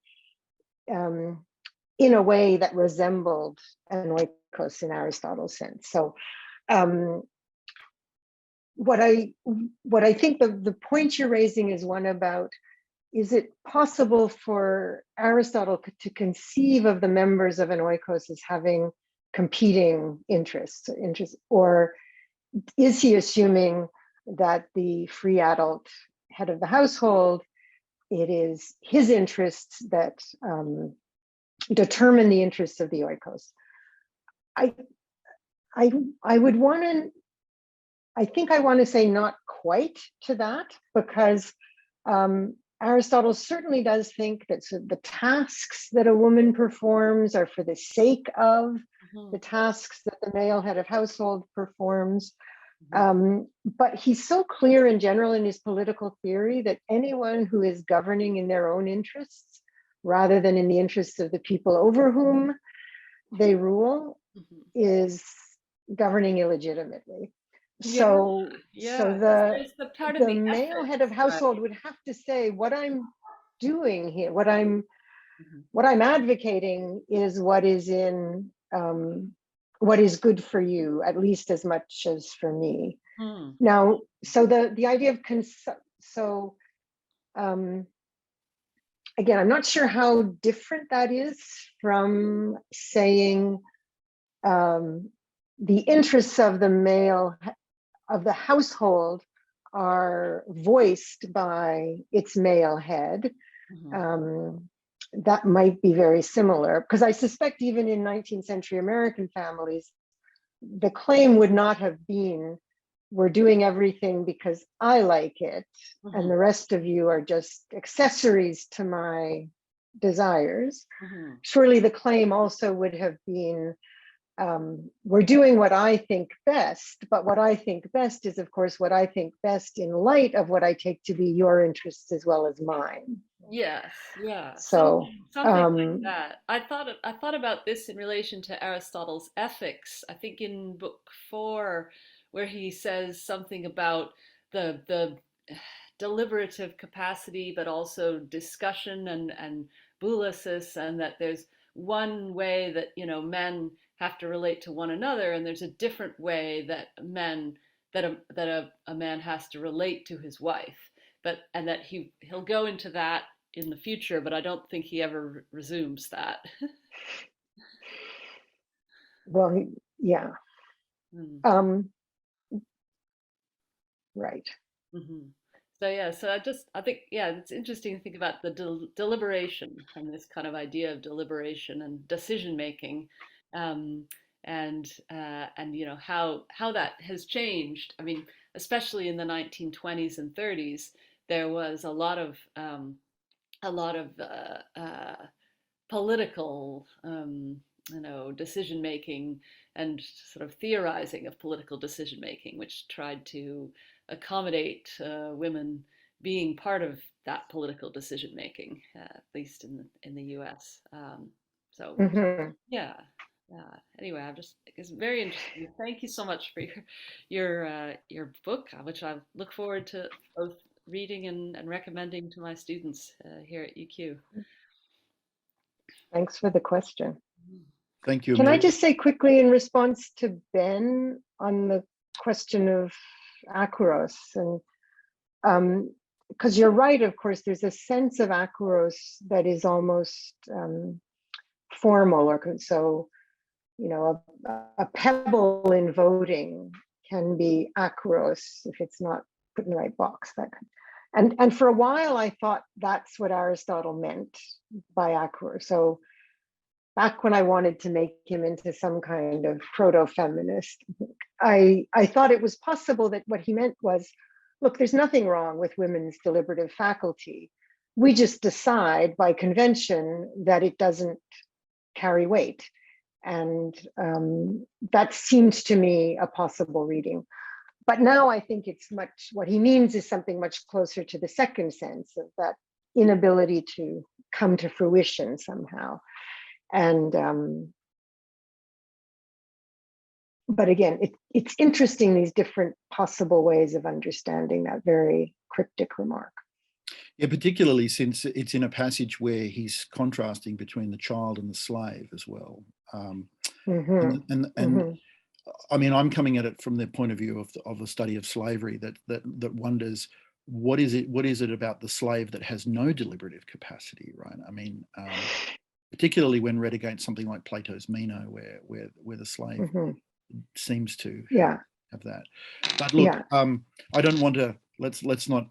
in a way that resembled an oikos in Aristotle's sense. So what I think the point you're raising is one about is it possible for Aristotle to conceive of the members of an oikos as having competing interests, or is he assuming that the free adult head of the household, it is his interests that determine the interests of the oikos? I would want to, I think I want to say not quite to that, because Aristotle certainly does think that the tasks that a woman performs are for the sake of the tasks that the male head of household performs. But he's so clear in general in his political theory that anyone who is governing in their own interests rather than in the interests of the people over whom they rule is governing illegitimately. So the male head of household would have to say, what I'm doing here, what I'm advocating is what is in what is good for you, at least as much as for me. Now, so the idea of again, I'm not sure how different that is from saying the interests of the male of the household are voiced by its male head. That might be very similar, because I suspect even in 19th century American families, the claim would not have been, we're doing everything because I like it, and the rest of you are just accessories to my desires. Surely the claim also would have been, we're doing what I think best, but what I think best is, of course, what I think best in light of what I take to be your interests as well as mine. Yes, yeah. So something like that. I thought about this in relation to Aristotle's Ethics. I think in book 4, where he says something about the deliberative capacity, but also discussion and boulesis, and that there's one way that, you know, men have to relate to one another, and there's a different way that a man has to relate to his wife. And that he'll go into that in the future, but I don't think he ever resumes that. Well, yeah. Right. So yeah, I think, yeah, it's interesting to think about the deliberation and this kind of idea of deliberation and decision making, and you know how that has changed. I mean, especially in the 1920s and 30s, there was a lot of political, you know, decision making and sort of theorizing of political decision making, which tried to accommodate women being part of that political decision making, at least in the U.S. Yeah. Anyway, it's very interesting. Thank you so much for your book, which I look forward to both reading and recommending to my students here at UQ. Thanks for the question. Thank you. Can I just say quickly in response to Ben on the question of akouros, and because you're right, of course, there's a sense of akouros that is almost formal, or so, you know, a pebble in voting can be akouros if it's not put in the right box. And for a while, I thought that's what Aristotle meant by akouros. So back when I wanted to make him into some kind of proto-feminist, I thought it was possible that what he meant was, look, there's nothing wrong with women's deliberative faculty. We just decide by convention that it doesn't carry weight. And that seems to me a possible reading. But now I think it's what he means is something much closer to the second sense of that inability to come to fruition somehow. And but again, it's interesting, these different possible ways of understanding that very cryptic remark. Yeah, particularly since it's in a passage where he's contrasting between the child and the slave as well. I mean, I'm coming at it from the point of view of the study of slavery that wonders what is it about the slave that has no deliberative capacity, right? I mean, particularly when read against something like Plato's Meno, where the slave seems to have that. But look, I don't want to, let's not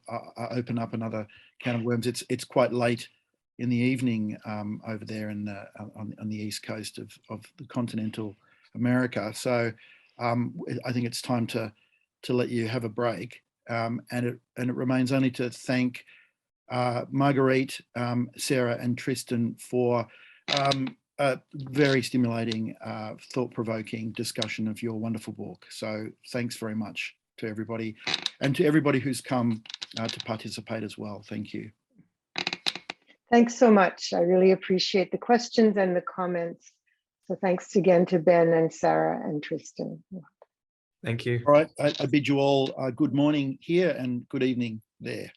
open up another can of worms. It's quite late in the evening over there in on the east coast of the continental America. So I think it's time to let you have a break. And it remains only to thank Marguerite, Sara, and Tristan for a very stimulating, thought-provoking discussion of your wonderful book. So thanks very much to everybody, and to everybody who's come to participate as well. Thank you. Thanks so much. I really appreciate the questions and the comments. So thanks again to Ben and Sara and Tristan. Thank you. All right, I bid you all good morning here and good evening there.